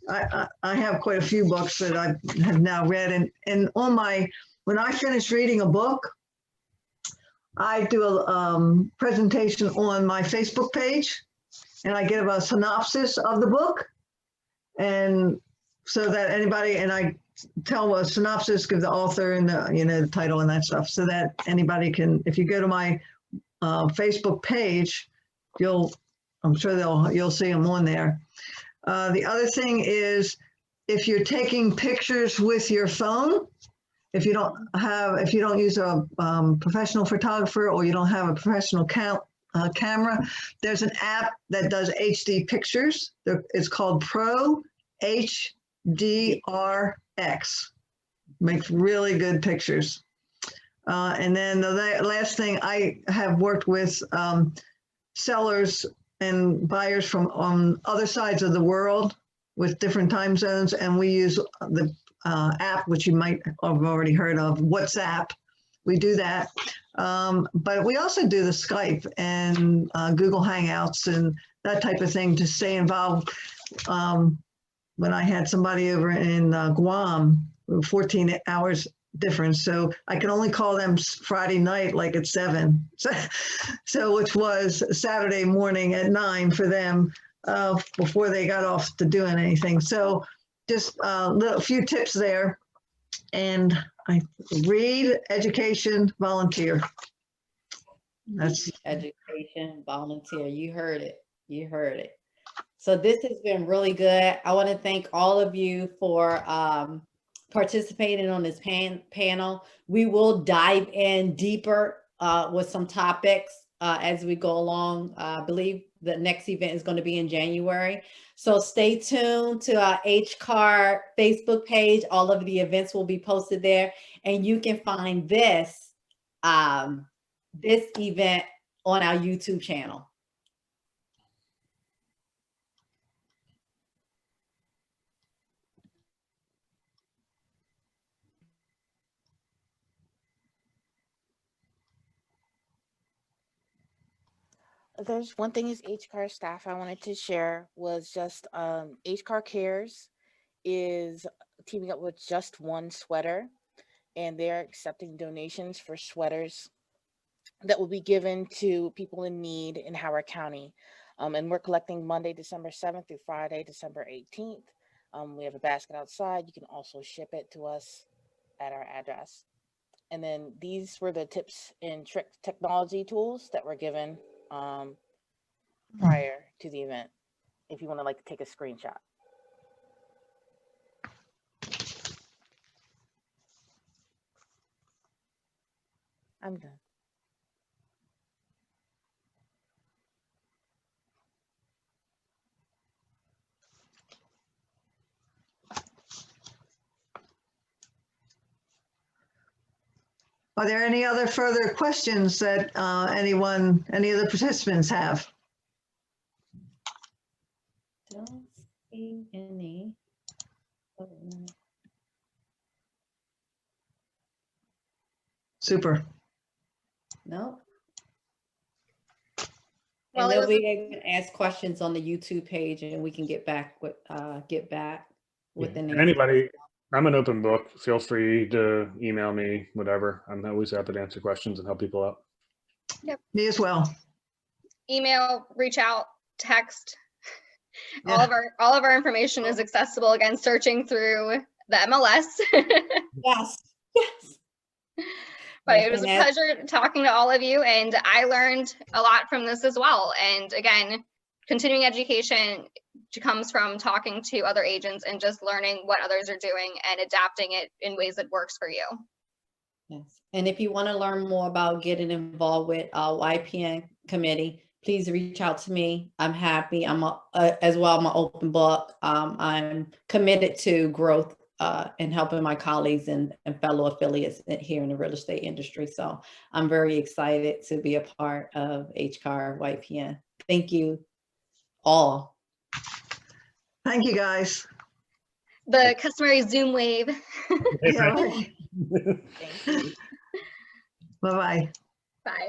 I have quite a few books that I have now read, and when I finish reading a book, I do a presentation on my Facebook page, and I give a synopsis of the book, and so that anybody, and I tell a synopsis, give the author and the title and that stuff, so that anybody can, if you go to my Facebook page, I'm sure you'll see them on there. The other thing is, if you're taking pictures with your phone, if you don't use a professional photographer, or you don't have a professional camera, there's an app that does HD pictures. It's called Pro HDRX. Makes really good pictures. And then the last thing, I have worked with sellers and buyers from on other sides of the world with different time zones, and we use the app, which you might have already heard of, WhatsApp. We do that, but we also do the Skype and Google Hangouts and that type of thing to stay involved. When I had somebody over in Guam, 14 hours difference, so I can only call them Friday night, like at 7, so which was Saturday morning at 9 for them, before they got off to doing anything. So just a few tips there. And I read, education, volunteer. That's Education, volunteer. You heard it. You heard it. So this has been really good. I want to thank all of you for participating on this panel. We will dive in deeper with some topics as we go along. I believe the next event is going to be in January. So stay tuned to our HCAR Facebook page. All of the events will be posted there, and you can find this event on our YouTube channel. There's one thing as HCAR staff I wanted to share was just HCAR Cares is teaming up with Just One Sweater, and they're accepting donations for sweaters that will be given to people in need in Howard County. And we're collecting Monday, December 7th through Friday, December 18th. We have a basket outside. You can also ship it to us at our address. And then these were the tips and trick technology tools that were given prior to the event, if you want to take a screenshot. I'm done. Are there any other further questions that any of the participants have? Don't see any. Super. No. Well, And it they'll was be able to ask questions on the YouTube page, and we can get back with the name. Anybody, I'm an open book. Feel free to email me, whatever. I'm always happy to answer questions and help people out. Me as well. email, reach out, text. Yeah. All of our information is accessible, again, searching through the MLS. Yes. Yes. But it was a pleasure talking to all of you, and I learned a lot from this as well. And again, continuing education comes from talking to other agents and just learning what others are doing and adapting it in ways that works for you. Yes. And if you want to learn more about getting involved with YPN committee, please reach out to me. I'm happy. As well, I'm an open book. I'm committed to growth and helping my colleagues and fellow affiliates here in the real estate industry. So I'm very excited to be a part of HCAR YPN. Thank you all. Thank you, guys. The customary Zoom wave. Yeah, right. Thank you. Bye-bye. Bye.